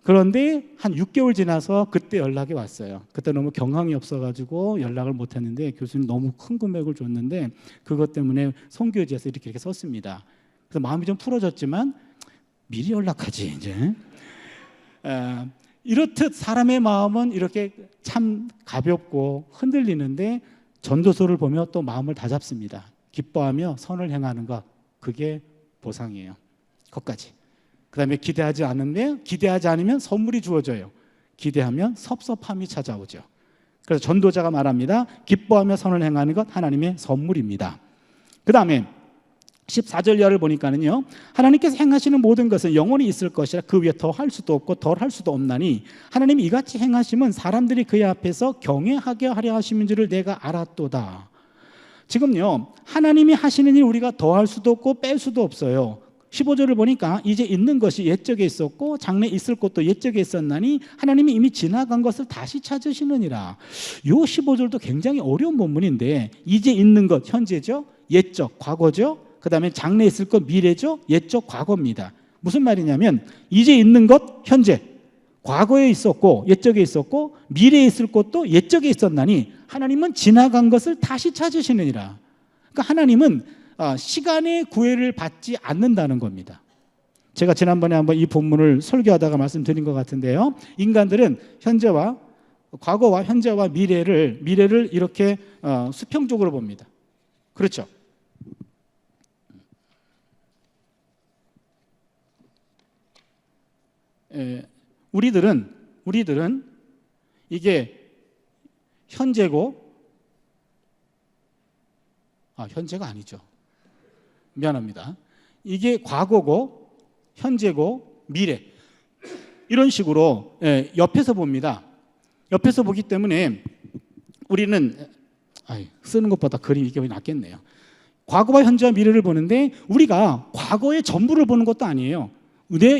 그런데 한 6개월 지나서 그때 연락이 왔어요. 그때 너무 경황이 없어가지고 연락을 못했는데 교수님 너무 큰 금액을 줬는데 그것 때문에 선교지에서 이렇게 썼습니다. 그래서 마음이 좀 풀어졌지만 미리 연락하지 이제. 이렇듯 사람의 마음은 이렇게 참 가볍고 흔들리는데 전도서를 보며 또 마음을 다잡습니다. 기뻐하며 선을 행하는 것, 그게 보상이에요. 그것까지. 그 다음에 기대하지 않으면 선물이 주어져요. 기대하면 섭섭함이 찾아오죠. 그래서 전도자가 말합니다. 기뻐하며 선을 행하는 것 하나님의 선물입니다. 그 다음에 14절 이하를 보니까는요, 하나님께서 행하시는 모든 것은 영원히 있을 것이라 그 위에 더 할 수도 없고 덜 할 수도 없나니 하나님이 이같이 행하심은 사람들이 그의 앞에서 경외하게 하려 하심인 줄을 내가 알았도다. 지금요, 하나님이 하시는 일 우리가 더 할 수도 없고 뺄 수도 없어요. 15절을 보니까 이제 있는 것이 옛적에 있었고 장래 있을 것도 옛적에 있었나니 하나님이 이미 지나간 것을 다시 찾으시느니라. 요 15절도 굉장히 어려운 본문인데, 이제 있는 것 현재죠, 옛적 과거죠, 그 다음에 장래 있을 것 미래죠, 옛적 과거입니다. 무슨 말이냐면 이제 있는 것 현재, 과거에 있었고 옛적에 있었고 미래에 있을 것도 옛적에 있었나니 하나님은 지나간 것을 다시 찾으시느니라. 그러니까 하나님은 시간의 구애를 받지 않는다는 겁니다. 제가 지난번에 한번 이 본문을 설교하다가 말씀드린 것 같은데요, 인간들은 현재와 과거와 현재와 미래를 이렇게 수평적으로 봅니다. 그렇죠? 우리들은 이게 현재고, 현재가 아니죠. 미안합니다. 이게 과거고, 현재고, 미래. 이런 식으로 옆에서 봅니다. 옆에서 보기 때문에 우리는 쓰는 것보다 그림이 이게 낫겠네요. 과거와 현재와 미래를 보는데 우리가 과거의 전부를 보는 것도 아니에요.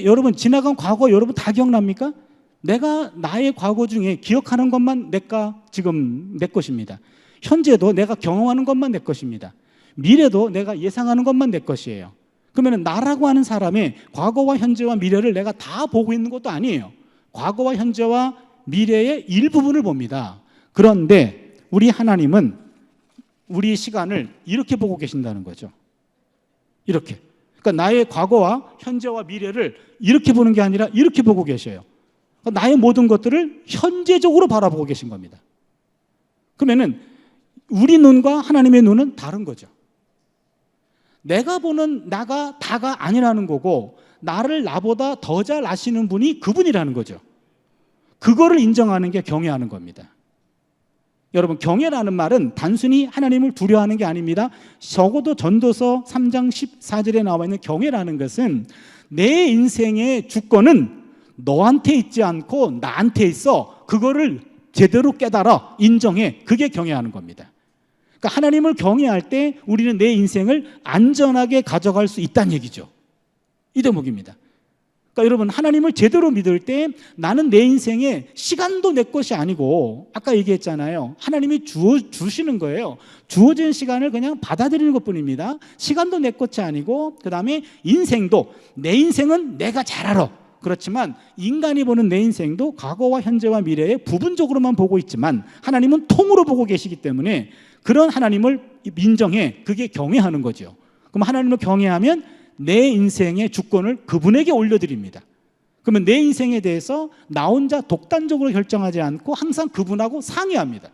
여러분 지나간 과거 여러분 다 기억납니까? 내가 나의 과거 중에 기억하는 것만 지금 내 것입니다. 현재도 내가 경험하는 것만 내 것입니다. 미래도 내가 예상하는 것만 내 것이에요. 그러면 나라고 하는 사람의 과거와 현재와 미래를 내가 다 보고 있는 것도 아니에요. 과거와 현재와 미래의 일부분을 봅니다. 그런데 우리 하나님은 우리 시간을 이렇게 보고 계신다는 거죠. 이렇게. 그러니까 나의 과거와 현재와 미래를 이렇게 보는 게 아니라 이렇게 보고 계셔요. 그러니까 나의 모든 것들을 현재적으로 바라보고 계신 겁니다. 그러면은 우리 눈과 하나님의 눈은 다른 거죠. 내가 보는 나가 다가 아니라는 거고, 나를 나보다 더 잘 아시는 분이 그분이라는 거죠. 그거를 인정하는 게 경외하는 겁니다. 여러분, 경외라는 말은 단순히 하나님을 두려워하는 게 아닙니다. 적어도 전도서 3장 14절에 나와 있는 경외라는 것은 내 인생의 주권은 너한테 있지 않고 나한테 있어. 그거를 제대로 깨달아 인정해. 그게 경외하는 겁니다. 그러니까 하나님을 경외할 때 우리는 내 인생을 안전하게 가져갈 수 있다는 얘기죠. 이 대목입니다. 그러니까 여러분, 하나님을 제대로 믿을 때 나는 내 인생에 시간도 내 것이 아니고, 아까 얘기했잖아요, 하나님이 주시는 거예요. 주어진 시간을 그냥 받아들이는 것뿐입니다. 시간도 내 것이 아니고, 그 다음에 인생도, 내 인생은 내가 잘 알아. 그렇지만 인간이 보는 내 인생도 과거와 현재와 미래에 부분적으로만 보고 있지만 하나님은 통으로 보고 계시기 때문에 그런 하나님을 인정해. 그게 경외하는 거죠. 그럼 하나님을 경외하면 내 인생의 주권을 그분에게 올려드립니다. 그러면 내 인생에 대해서 나 혼자 독단적으로 결정하지 않고 항상 그분하고 상의합니다.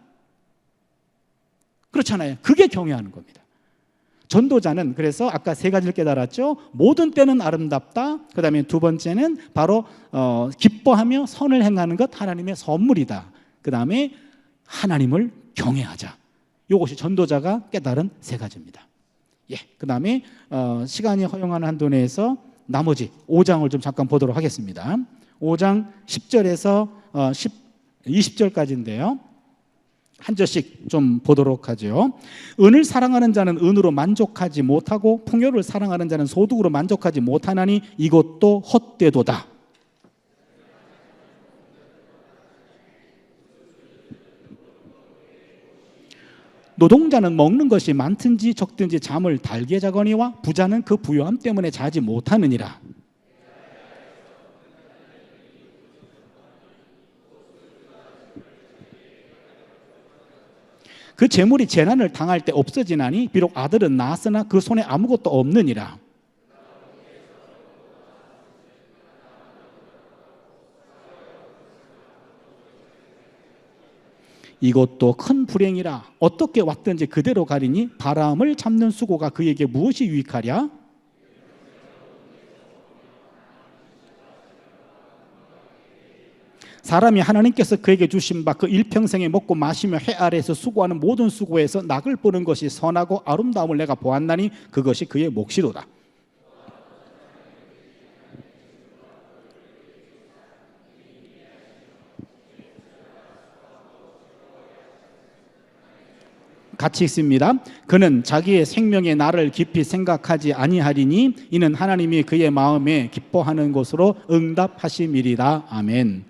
그렇잖아요. 그게 경외하는 겁니다. 전도자는 그래서 아까 세 가지를 깨달았죠. 모든 때는 아름답다. 그 다음에 두 번째는 바로 기뻐하며 선을 행하는 것 하나님의 선물이다. 그 다음에 하나님을 경외하자. 이것이 전도자가 깨달은 세 가지입니다. 그 다음에 시간이 허용하는 한도 내에서 나머지 5장을 좀 잠깐 보도록 하겠습니다. 5장 10절에서 20절까지인데요. 한 절씩 좀 보도록 하죠. 은을 사랑하는 자는 은으로 만족하지 못하고 풍요를 사랑하는 자는 소득으로 만족하지 못하나니 이것도 헛되도다. 노동자는 먹는 것이 많든지 적든지 잠을 달게 자거니와 부자는 그 부요함 때문에 자지 못하느니라. 그 재물이 재난을 당할 때 없어지나니 비록 아들은 낳았으나 그 손에 아무것도 없느니라. 이것도 큰 불행이라. 어떻게 왔든지 그대로 가리니 바람을 잡는 수고가 그에게 무엇이 유익하랴? 사람이 하나님께서 그에게 주신 바 그 일평생에 먹고 마시며 해 아래에서 수고하는 모든 수고에서 낙을 보는 것이 선하고 아름다움을 내가 보았나니 그것이 그의 몫이로다. 같이 있습니다. 그는 자기의 생명의 날을 깊이 생각하지 아니하리니 이는 하나님이 그의 마음에 기뻐하는 것으로 응답하심이리라. 아멘.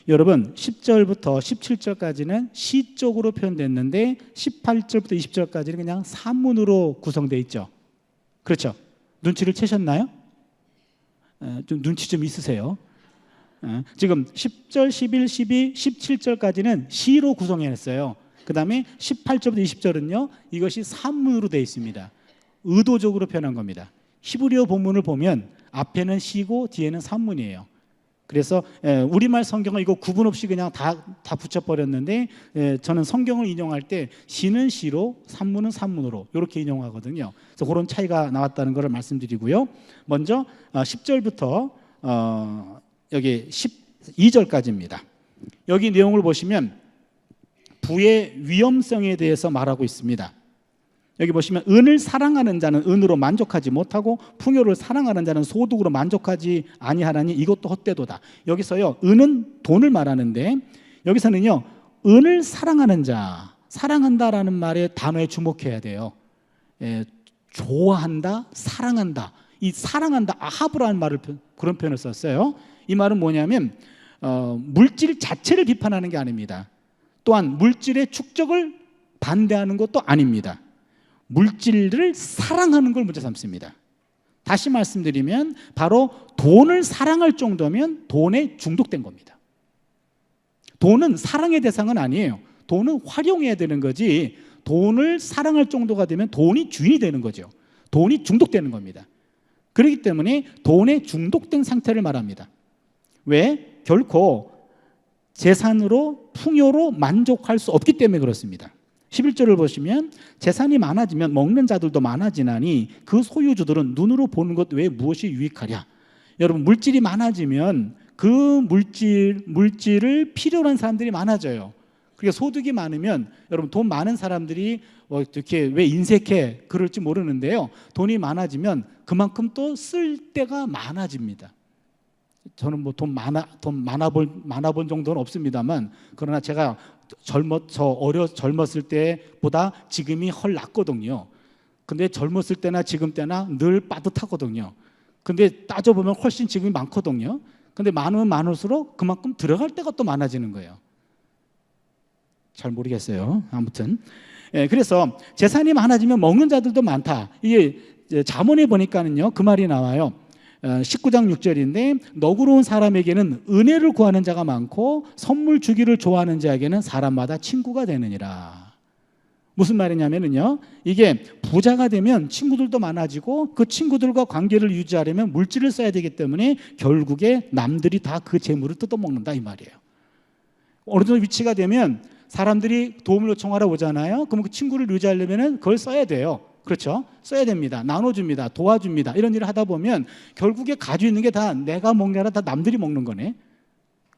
여러분 10절부터 17절까지는 시적으로 표현됐는데 18절부터 20절까지는 그냥 산문으로 구성되어 있죠. 그렇죠? 눈치를 채셨나요? 좀 눈치 좀 있으세요. 지금 10절, 11, 12, 17절까지는 시로 구성해냈어요. 그 다음에 18절부터 20절은요 이것이 산문으로 되어 있습니다. 의도적으로 표현한 겁니다. 히브리어 본문을 보면 앞에는 시고 뒤에는 산문이에요. 그래서 우리말 성경은 이거 구분 없이 그냥 다 붙여버렸는데 저는 성경을 인용할 때 시는 시로 산문은 산문으로 이렇게 인용하거든요. 그래서 그런 차이가 나왔다는 것을 말씀드리고요. 먼저 10절부터 여기 12절까지입니다. 여기 내용을 보시면 부의 위험성에 대해서 말하고 있습니다. 여기 보시면 은을 사랑하는 자는 은으로 만족하지 못하고 풍요를 사랑하는 자는 소득으로 만족하지 아니하나니 이것도 헛되도다. 여기서요 은은 돈을 말하는데 여기서는요 은을 사랑하는 자, 사랑한다라는 말의 단어에 주목해야 돼요. 좋아한다, 사랑한다. 이 사랑한다, 아하브라는 말을 그런 표현을 썼어요. 이 말은 뭐냐면 물질 자체를 비판하는 게 아닙니다. 또한 물질의 축적을 반대하는 것도 아닙니다. 물질을 사랑하는 걸 문제 삼습니다. 다시 말씀드리면 바로 돈을 사랑할 정도면 돈에 중독된 겁니다. 돈은 사랑의 대상은 아니에요. 돈은 활용해야 되는 거지 돈을 사랑할 정도가 되면 돈이 주인이 되는 거죠. 돈이 중독되는 겁니다. 그렇기 때문에 돈에 중독된 상태를 말합니다. 왜? 결코 재산으로 풍요로 만족할 수 없기 때문에 그렇습니다. 11절을 보시면 재산이 많아지면 먹는 자들도 많아지나니 그 소유주들은 눈으로 보는 것 외에 무엇이 유익하랴. 여러분 물질이 많아지면 그 물질을 필요로 하는 사람들이 많아져요. 그러니까 소득이 많으면 여러분 돈 많은 사람들이 이렇게 왜 인색해 그럴지 모르는데요. 돈이 많아지면 그만큼 또 쓸 때가 많아집니다. 저는 뭐 돈 많아 본 정도는 없습니다만 그러나 제가 젊었을 때보다 지금이 헐 낫거든요. 근데 젊었을 때나 지금 때나 늘 빠듯하거든요. 근데 따져보면 훨씬 지금이 많거든요. 근데 많으면 많을수록 그만큼 들어갈 때가 또 많아지는 거예요. 잘 모르겠어요. 아무튼 그래서 재산이 많아지면 먹는 자들도 많다. 이게 잠언에 보니까는요 그 말이 나와요. 19장 6절인데 너그러운 사람에게는 은혜를 구하는 자가 많고 선물 주기를 좋아하는 자에게는 사람마다 친구가 되느니라. 무슨 말이냐면요 이게 부자가 되면 친구들도 많아지고 그 친구들과 관계를 유지하려면 물질을 써야 되기 때문에 결국에 남들이 다 그 재물을 뜯어먹는다 이 말이에요. 어느 정도 위치가 되면 사람들이 도움을 요청하러 오잖아요. 그럼 그 친구를 유지하려면 그걸 써야 돼요. 그렇죠? 써야 됩니다. 나눠줍니다. 도와줍니다. 이런 일을 하다 보면 결국에 가지고 있는 게 다 내가 먹는 게 아니라 다 남들이 먹는 거네.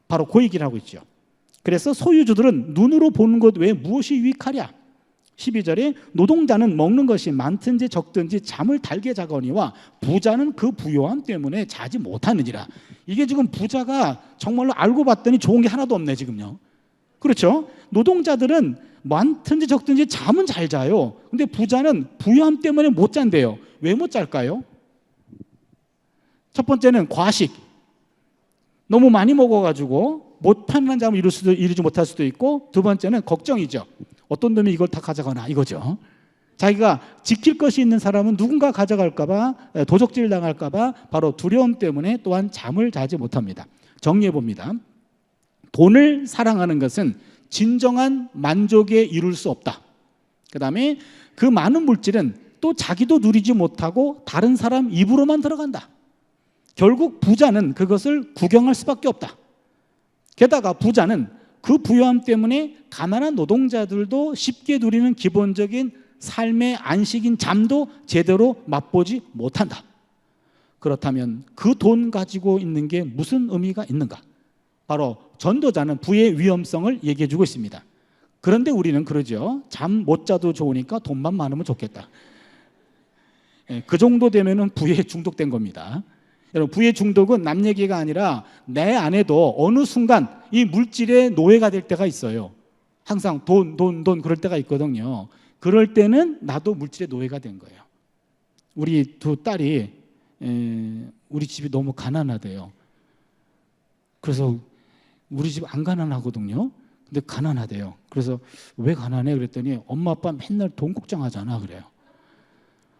바로 그 얘기를 하고 있죠. 그래서 소유주들은 눈으로 보는 것 외에 무엇이 유익하랴. 12절에 노동자는 먹는 것이 많든지 적든지 잠을 달게 자거니와 부자는 그 부요함 때문에 자지 못하느니라. 이게 지금 부자가 정말로 알고 봤더니 좋은 게 하나도 없네 지금요. 그렇죠? 노동자들은 많든지 적든지 잠은 잘 자요. 근데 부자는 부유함 때문에 못 잔대요. 왜 못 잘까요? 첫 번째는 과식. 너무 많이 먹어가지고 못 편안한 잠을 이루지 못할 수도 있고 두 번째는 걱정이죠. 어떤 놈이 이걸 다 가져가나 이거죠. 자기가 지킬 것이 있는 사람은 누군가 가져갈까 봐 도적질 당할까 봐 바로 두려움 때문에 또한 잠을 자지 못합니다. 정리해 봅니다. 돈을 사랑하는 것은 진정한 만족에 이룰 수 없다. 그 다음에 그 많은 물질은 또 자기도 누리지 못하고 다른 사람 입으로만 들어간다. 결국 부자는 그것을 구경할 수밖에 없다. 게다가 부자는 그 부유함 때문에 가난한 노동자들도 쉽게 누리는 기본적인 삶의 안식인 잠도 제대로 맛보지 못한다. 그렇다면 그 돈 가지고 있는 게 무슨 의미가 있는가? 바로 전도자는 부의 위험성을 얘기해 주고 있습니다. 그런데 우리는 그러죠. 잠 못 자도 좋으니까 돈만 많으면 좋겠다. 그 정도 되면은 부에 중독된 겁니다. 여러분, 부의 중독은 남 얘기가 아니라 내 안에도 어느 순간 이 물질의 노예가 될 때가 있어요. 항상 돈 그럴 때가 있거든요. 그럴 때는 나도 물질의 노예가 된 거예요. 우리 두 딸이 우리 집이 너무 가난하대요. 그래서 우리 집 안 가난하거든요. 근데 가난하대요. 그래서 왜 가난해? 그랬더니 엄마 아빠 맨날 돈 걱정하잖아 그래요.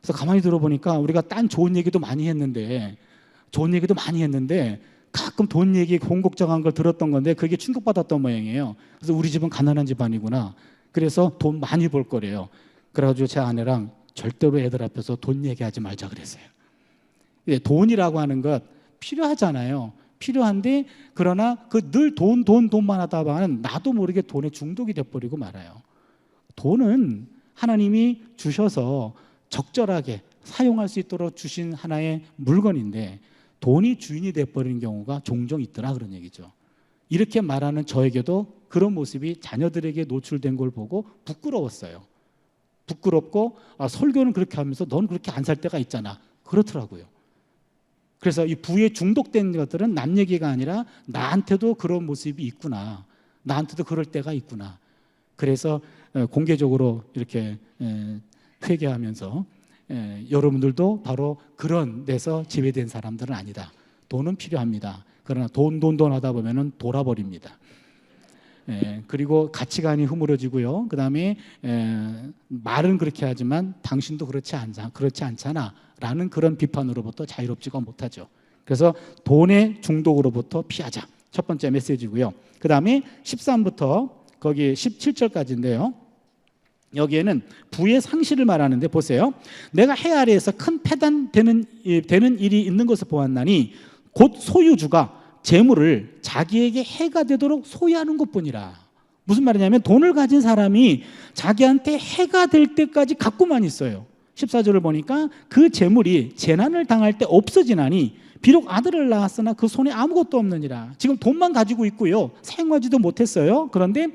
그래서 가만히 들어보니까 우리가 딴 좋은 얘기도 많이 했는데 가끔 돈 얘기, 돈 걱정한 걸 들었던 건데 그게 충격받았던 모양이에요. 그래서 우리 집은 가난한 집안이구나. 그래서 돈 많이 벌 거래요. 그래가지고 제 아내랑 절대로 애들 앞에서 돈 얘기하지 말자 그랬어요. 돈이라고 하는 것 필요하잖아요. 필요한데 그러나 그 늘 돈만 하다 보면 나도 모르게 돈에 중독이 돼버리고 말아요. 돈은 하나님이 주셔서 적절하게 사용할 수 있도록 주신 하나의 물건인데 돈이 주인이 돼버리는 경우가 종종 있더라 그런 얘기죠. 이렇게 말하는 저에게도 그런 모습이 자녀들에게 노출된 걸 보고 부끄러웠어요. 부끄럽고 설교는 그렇게 하면서 넌 그렇게 안 살 때가 있잖아. 그렇더라고요. 그래서 이 부에 중독된 것들은 남 얘기가 아니라 나한테도 그런 모습이 있구나. 나한테도 그럴 때가 있구나. 그래서 공개적으로 이렇게 회개하면서 여러분들도 바로 그런 데서 제외된 사람들은 아니다. 돈은 필요합니다. 그러나 돈 하다 보면은 돌아버립니다. 그리고 가치관이 흐물어지고요. 그 다음에 말은 그렇게 하지만 당신도 그렇지 않잖아 라는 그런 비판으로부터 자유롭지가 못하죠. 그래서 돈의 중독으로부터 피하자. 첫 번째 메시지고요. 그 다음에 13부터 거기 17절까지인데요. 여기에는 부의 상실을 말하는데 보세요. 내가 해 아래에서 큰 패단되는 일이 있는 것을 보았나니 곧 소유주가 재물을 자기에게 해가 되도록 소유하는 것뿐이라. 무슨 말이냐면 돈을 가진 사람이 자기한테 해가 될 때까지 갖고만 있어요. 14절을 보니까 그 재물이 재난을 당할 때 없어지나니 비록 아들을 낳았으나 그 손에 아무것도 없느니라. 지금 돈만 가지고 있고요. 사용하지도 못했어요. 그런데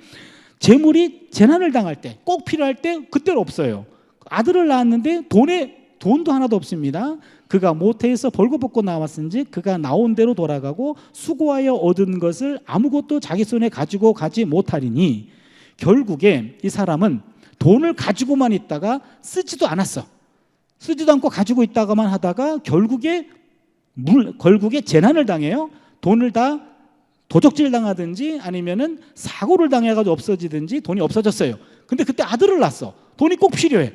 재물이 재난을 당할 때, 꼭 필요할 때 그때는 없어요. 아들을 낳았는데 돈도 하나도 없습니다. 그가 모태에서 벌거벗고 나왔은지 그가 나온 대로 돌아가고 수고하여 얻은 것을 아무것도 자기 손에 가지고 가지 못하리니 결국에 이 사람은 돈을 가지고만 있다가 쓰지도 않았어. 쓰지도 않고 가지고 있다가만 하다가 결국에 재난을 당해요. 돈을 다 도적질 당하든지 아니면은 사고를 당해가지고 없어지든지 돈이 없어졌어요. 근데 그때 아들을 낳았어. 돈이 꼭 필요해.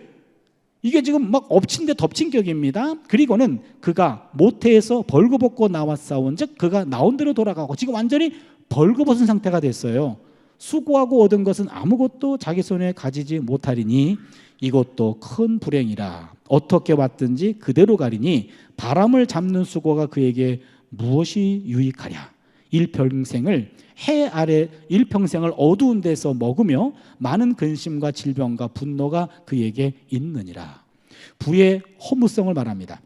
이게 지금 막 엎친 데 덮친 격입니다. 그리고는 그가 모태에서 벌거벗고 나왔사온 즉 그가 나온 대로 돌아가고 지금 완전히 벌거벗은 상태가 됐어요. 수고하고 얻은 것은 아무것도 자기 손에 가지지 못하리니 이것도 큰 불행이라. 어떻게 왔든지 그대로 가리니 바람을 잡는 수고가 그에게 무엇이 유익하랴. 일평생을 어두운 데서 먹으며 많은 근심과 질병과 분노가 그에게 있느니라. 부의 허무성을 말합니다.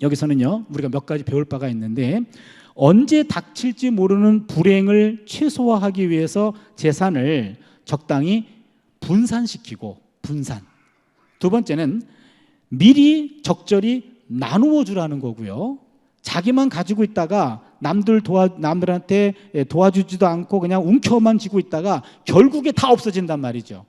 여기서는요 우리가 몇 가지 배울 바가 있는데 언제 닥칠지 모르는 불행을 최소화하기 위해서 재산을 적당히 분산시키고 분산. 두 번째는 미리 적절히 나누어 주라는 거고요. 자기만 가지고 있다가 남들한테 도와주지도 않고 그냥 움켜만 쥐고 있다가 결국에 다 없어진단 말이죠.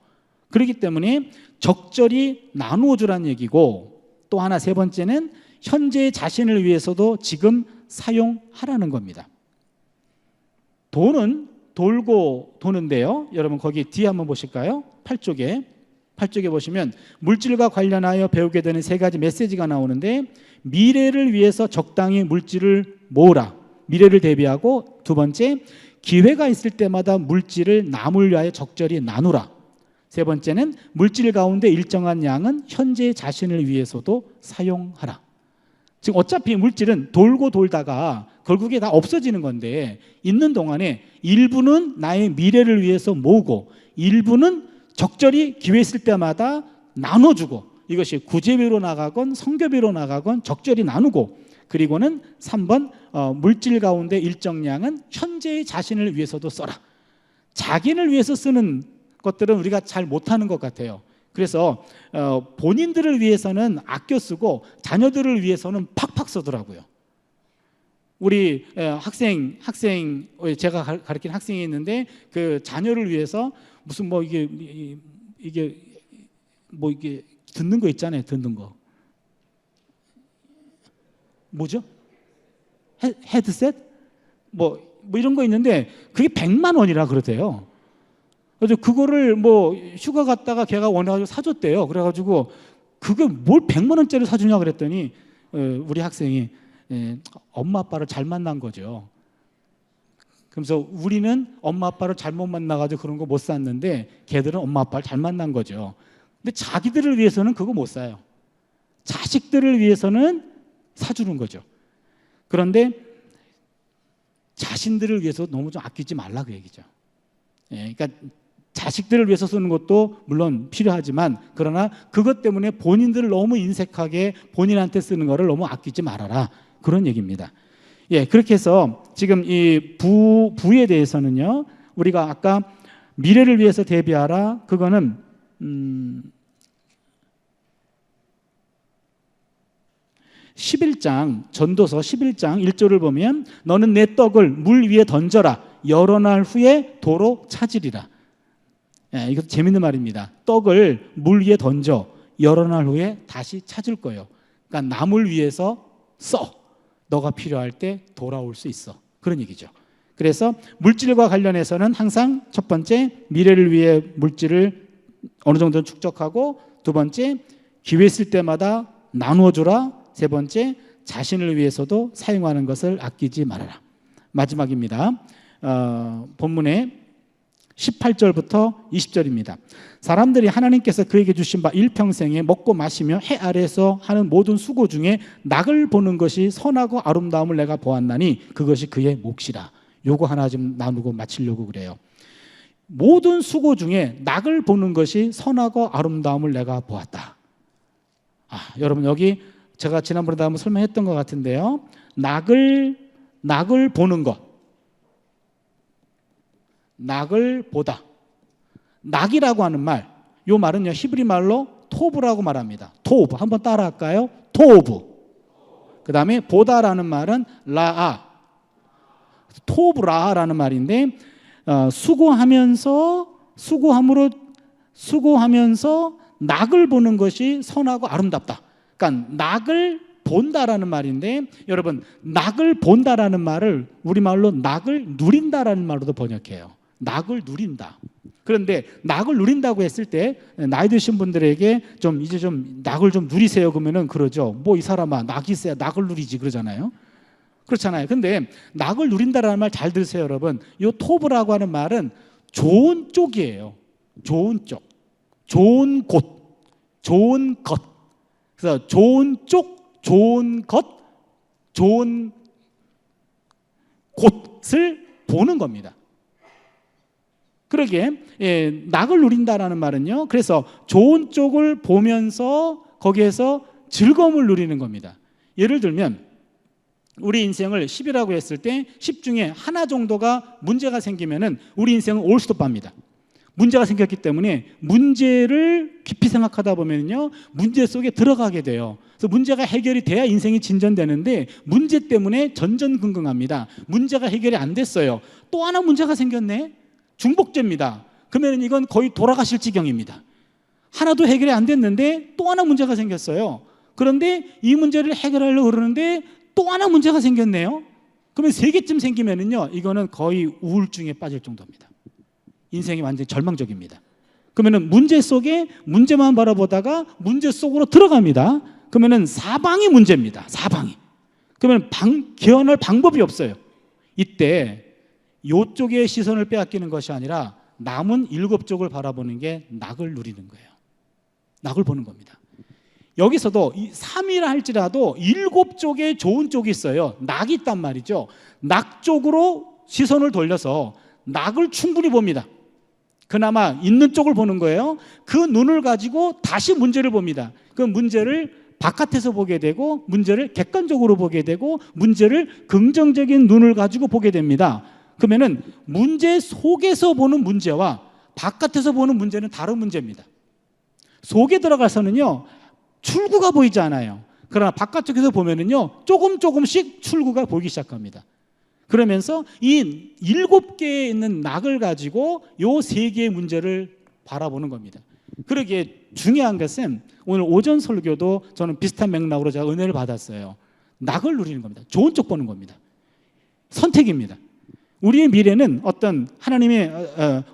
그렇기 때문에 적절히 나누어 주라는 얘기고 또 하나 세 번째는 현재 자신을 위해서도 지금 사용하라는 겁니다. 돈은 돌고 도는데요. 여러분 거기 뒤에 한번 보실까요? 8쪽에 보시면 물질과 관련하여 배우게 되는 세 가지 메시지가 나오는데 미래를 위해서 적당히 물질을 모으라. 미래를 대비하고 두 번째 기회가 있을 때마다 물질을 남을 위하여 적절히 나누라. 세 번째는 물질 가운데 일정한 양은 현재 자신을 위해서도 사용하라. 지금 어차피 물질은 돌고 돌다가 결국에 다 없어지는 건데, 있는 동안에 일부는 나의 미래를 위해서 모으고 일부는 적절히 기회 있을 때마다 나눠주고, 이것이 구제비로 나가건 성교비로 나가건 적절히 나누고, 그리고는 3번 물질 가운데 일정량은 현재의 자신을 위해서도 써라. 자기를 위해서 쓰는 것들은 우리가 잘 못하는 것 같아요. 그래서 본인들을 위해서는 아껴 쓰고 자녀들을 위해서는 팍팍 쓰더라고요. 우리 학생 제가 가르친 학생이 있는데, 그 자녀를 위해서 무슨 뭐 이게 듣는 거 있잖아요. 듣는 거 뭐죠? 헤드셋 뭐 이런 거 있는데 그게 100만 원이라 그러대요. 그래서 그거를 뭐 휴가 갔다가 걔가 원해가지고 사줬대요. 그래가지고 그게 뭘 100만 원짜리 사주냐 그랬더니 우리 학생이 엄마 아빠를 잘 만난 거죠. 그래서 우리는 엄마 아빠를 잘못 만나가지고 그런 거 못 샀는데 걔들은 엄마 아빠를 잘 만난 거죠. 근데 자기들을 위해서는 그거 못 사요. 자식들을 위해서는 사주는 거죠. 그런데 자신들을 위해서 너무 좀 아끼지 말라 그 얘기죠. 그러니까 자식들을 위해서 쓰는 것도 물론 필요하지만, 그러나 그것 때문에 본인들을 너무 인색하게 본인한테 쓰는 거를 너무 아끼지 말아라, 그런 얘기입니다. 그렇게 해서 지금 이 부에 대해서는요, 우리가 아까 미래를 위해서 대비하라, 그거는 11장 전도서 11장 1절을 보면 너는 내 떡을 물 위에 던져라, 여러 날 후에 도로 찾으리라. 이것도 재밌는 말입니다. 떡을 물 위에 던져 여러 날 후에 다시 찾을 거예요. 그러니까 남을 위해서 써. 너가 필요할 때 돌아올 수 있어. 그런 얘기죠. 그래서 물질과 관련해서는 항상 첫 번째, 미래를 위해 물질을 어느 정도 축적하고, 두 번째, 기회 있을 때마다 나누어주라, 세 번째, 자신을 위해서도 사용하는 것을 아끼지 말아라. 마지막입니다. 본문의 18절부터 20절입니다. 사람들이 하나님께서 그에게 주신 바 일평생에 먹고 마시며 해 아래에서 하는 모든 수고 중에 낙을 보는 것이 선하고 아름다움을 내가 보았나니 그것이 그의 몫이라. 요거 하나 좀 나누고 마치려고 그래요. 모든 수고 중에 낙을 보는 것이 선하고 아름다움을 내가 보았다. 여러분 여기 제가 지난번에도 한번 설명했던 것 같은데요. 낙을 보는 것, 낙을 보다. 낙이라고 하는 말, 이 말은요 히브리 말로 토브라고 말합니다. 토브, 한번 따라할까요? 토브. 그 다음에 보다라는 말은 라아, 토브라라는 말인데, 수고하면서 낙을 보는 것이 선하고 아름답다. 그러니까 낙을 본다라는 말인데, 여러분 낙을 본다라는 말을 우리말로 낙을 누린다라는 말로도 번역해요. 낙을 누린다. 그런데 낙을 누린다고 했을 때 나이 드신 분들에게 이제 좀 낙을 좀 누리세요 그러면은 그러죠. 뭐 이 사람아 낙이 있어야 낙을 누리지 그러잖아요. 그렇잖아요. 근데 낙을 누린다라는 말 잘 들으세요, 여러분. 이 토브라고 하는 말은 좋은 쪽이에요. 좋은 쪽, 좋은 곳, 좋은 것. 그래서 좋은 쪽, 좋은 것, 좋은 곳을 보는 겁니다. 그러게 낙을 누린다라는 말은요, 그래서 좋은 쪽을 보면서 거기에서 즐거움을 누리는 겁니다. 예를 들면 우리 인생을 10이라고 했을 때 10 중에 하나 정도가 문제가 생기면은 우리 인생은 올스톱합니다. 문제가 생겼기 때문에 문제를 깊이 생각하다 보면요 문제 속에 들어가게 돼요. 그래서 문제가 해결이 돼야 인생이 진전되는데 문제 때문에 전전긍긍합니다. 문제가 해결이 안 됐어요. 또 하나 문제가 생겼네. 중복죄입니다. 그러면 이건 거의 돌아가실 지경입니다. 하나도 해결이 안 됐는데 또 하나 문제가 생겼어요. 그런데 이 문제를 해결하려고 그러는데 또 하나 문제가 생겼네요. 그러면 3개쯤 생기면은요 이거는 거의 우울증에 빠질 정도입니다. 인생이 완전히 절망적입니다. 그러면은 문제 속에 문제만 바라보다가 문제 속으로 들어갑니다. 그러면은 사방이 문제입니다. 사방이. 그러면 개헌할 방법이 없어요. 이때 이쪽의 시선을 빼앗기는 것이 아니라 남은 7쪽을 바라보는 게 낙을 누리는 거예요. 낙을 보는 겁니다. 여기서도 3이라 할지라도 7쪽에 좋은 쪽이 있어요. 낙이 있단 말이죠. 낙 쪽으로 시선을 돌려서 낙을 충분히 봅니다. 그나마 있는 쪽을 보는 거예요. 그 눈을 가지고 다시 문제를 봅니다. 그 문제를 바깥에서 보게 되고, 문제를 객관적으로 보게 되고, 문제를 긍정적인 눈을 가지고 보게 됩니다. 그러면은 문제 속에서 보는 문제와 바깥에서 보는 문제는 다른 문제입니다. 속에 들어가서는요, 출구가 보이지 않아요. 그러나 바깥쪽에서 보면은요, 조금씩 출구가 보이기 시작합니다. 그러면서 이 7개에 있는 낙을 가지고 요 3개의 문제를 바라보는 겁니다. 그러기에 중요한 것은 오늘 오전 설교도 저는 비슷한 맥락으로 제가 은혜를 받았어요. 낙을 누리는 겁니다. 좋은 쪽 보는 겁니다. 선택입니다. 우리의 미래는 어떤 하나님의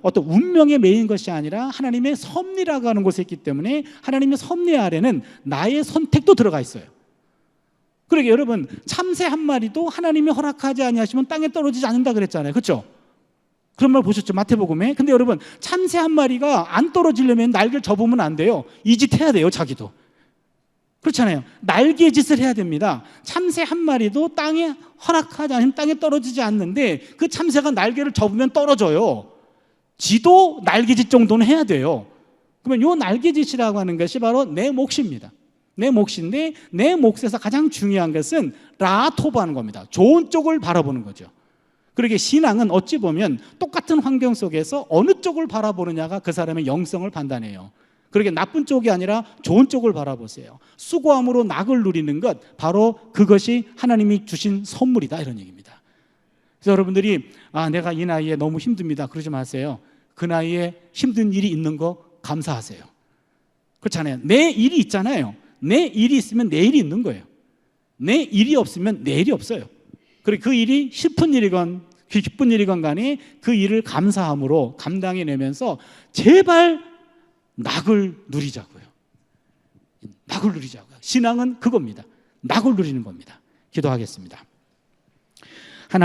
어떤 운명에 매인 것이 아니라 하나님의 섭리라고 하는 곳에 있기 때문에 하나님의 섭리 아래는 나의 선택도 들어가 있어요. 그러게 여러분, 참새 한 마리도 하나님이 허락하지 아니하시면 땅에 떨어지지 않는다 그랬잖아요. 그렇죠? 그런 말 보셨죠? 마태복음에. 근데 여러분, 참새 한 마리가 안 떨어지려면 날개를 접으면 안 돼요. 이 짓 해야 돼요, 자기도. 그렇잖아요. 날개 짓을 해야 됩니다. 참새 한 마리도 땅에 허락하지 않으면 땅에 떨어지지 않는데 그 참새가 날개를 접으면 떨어져요. 지도 날개짓 정도는 해야 돼요. 그러면 이 날개짓이라고 하는 것이 바로 내 몫입니다. 내 몫인데 내 몫에서 가장 중요한 것은 라토바는 겁니다. 좋은 쪽을 바라보는 거죠. 그러게 신앙은 어찌 보면 똑같은 환경 속에서 어느 쪽을 바라보느냐가 그 사람의 영성을 판단해요. 그러게 나쁜 쪽이 아니라 좋은 쪽을 바라보세요. 수고함으로 낙을 누리는 것, 바로 그것이 하나님이 주신 선물이다, 이런 얘기입니다. 그래서 여러분들이 내가 이 나이에 너무 힘듭니다, 그러지 마세요. 그 나이에 힘든 일이 있는 거 감사하세요. 그렇잖아요. 내 일이 있잖아요. 내 일이 있으면 내일이 있는 거예요. 내 일이 없으면 내일이 없어요. 그리고 그 일이 슬픈 일이건 기쁜 일이건 간에 그 일을 감사함으로 감당해내면서 제발 낙을 누리자고요. 낙을 누리자고요. 신앙은 그겁니다. 낙을 누리는 겁니다. 기도하겠습니다.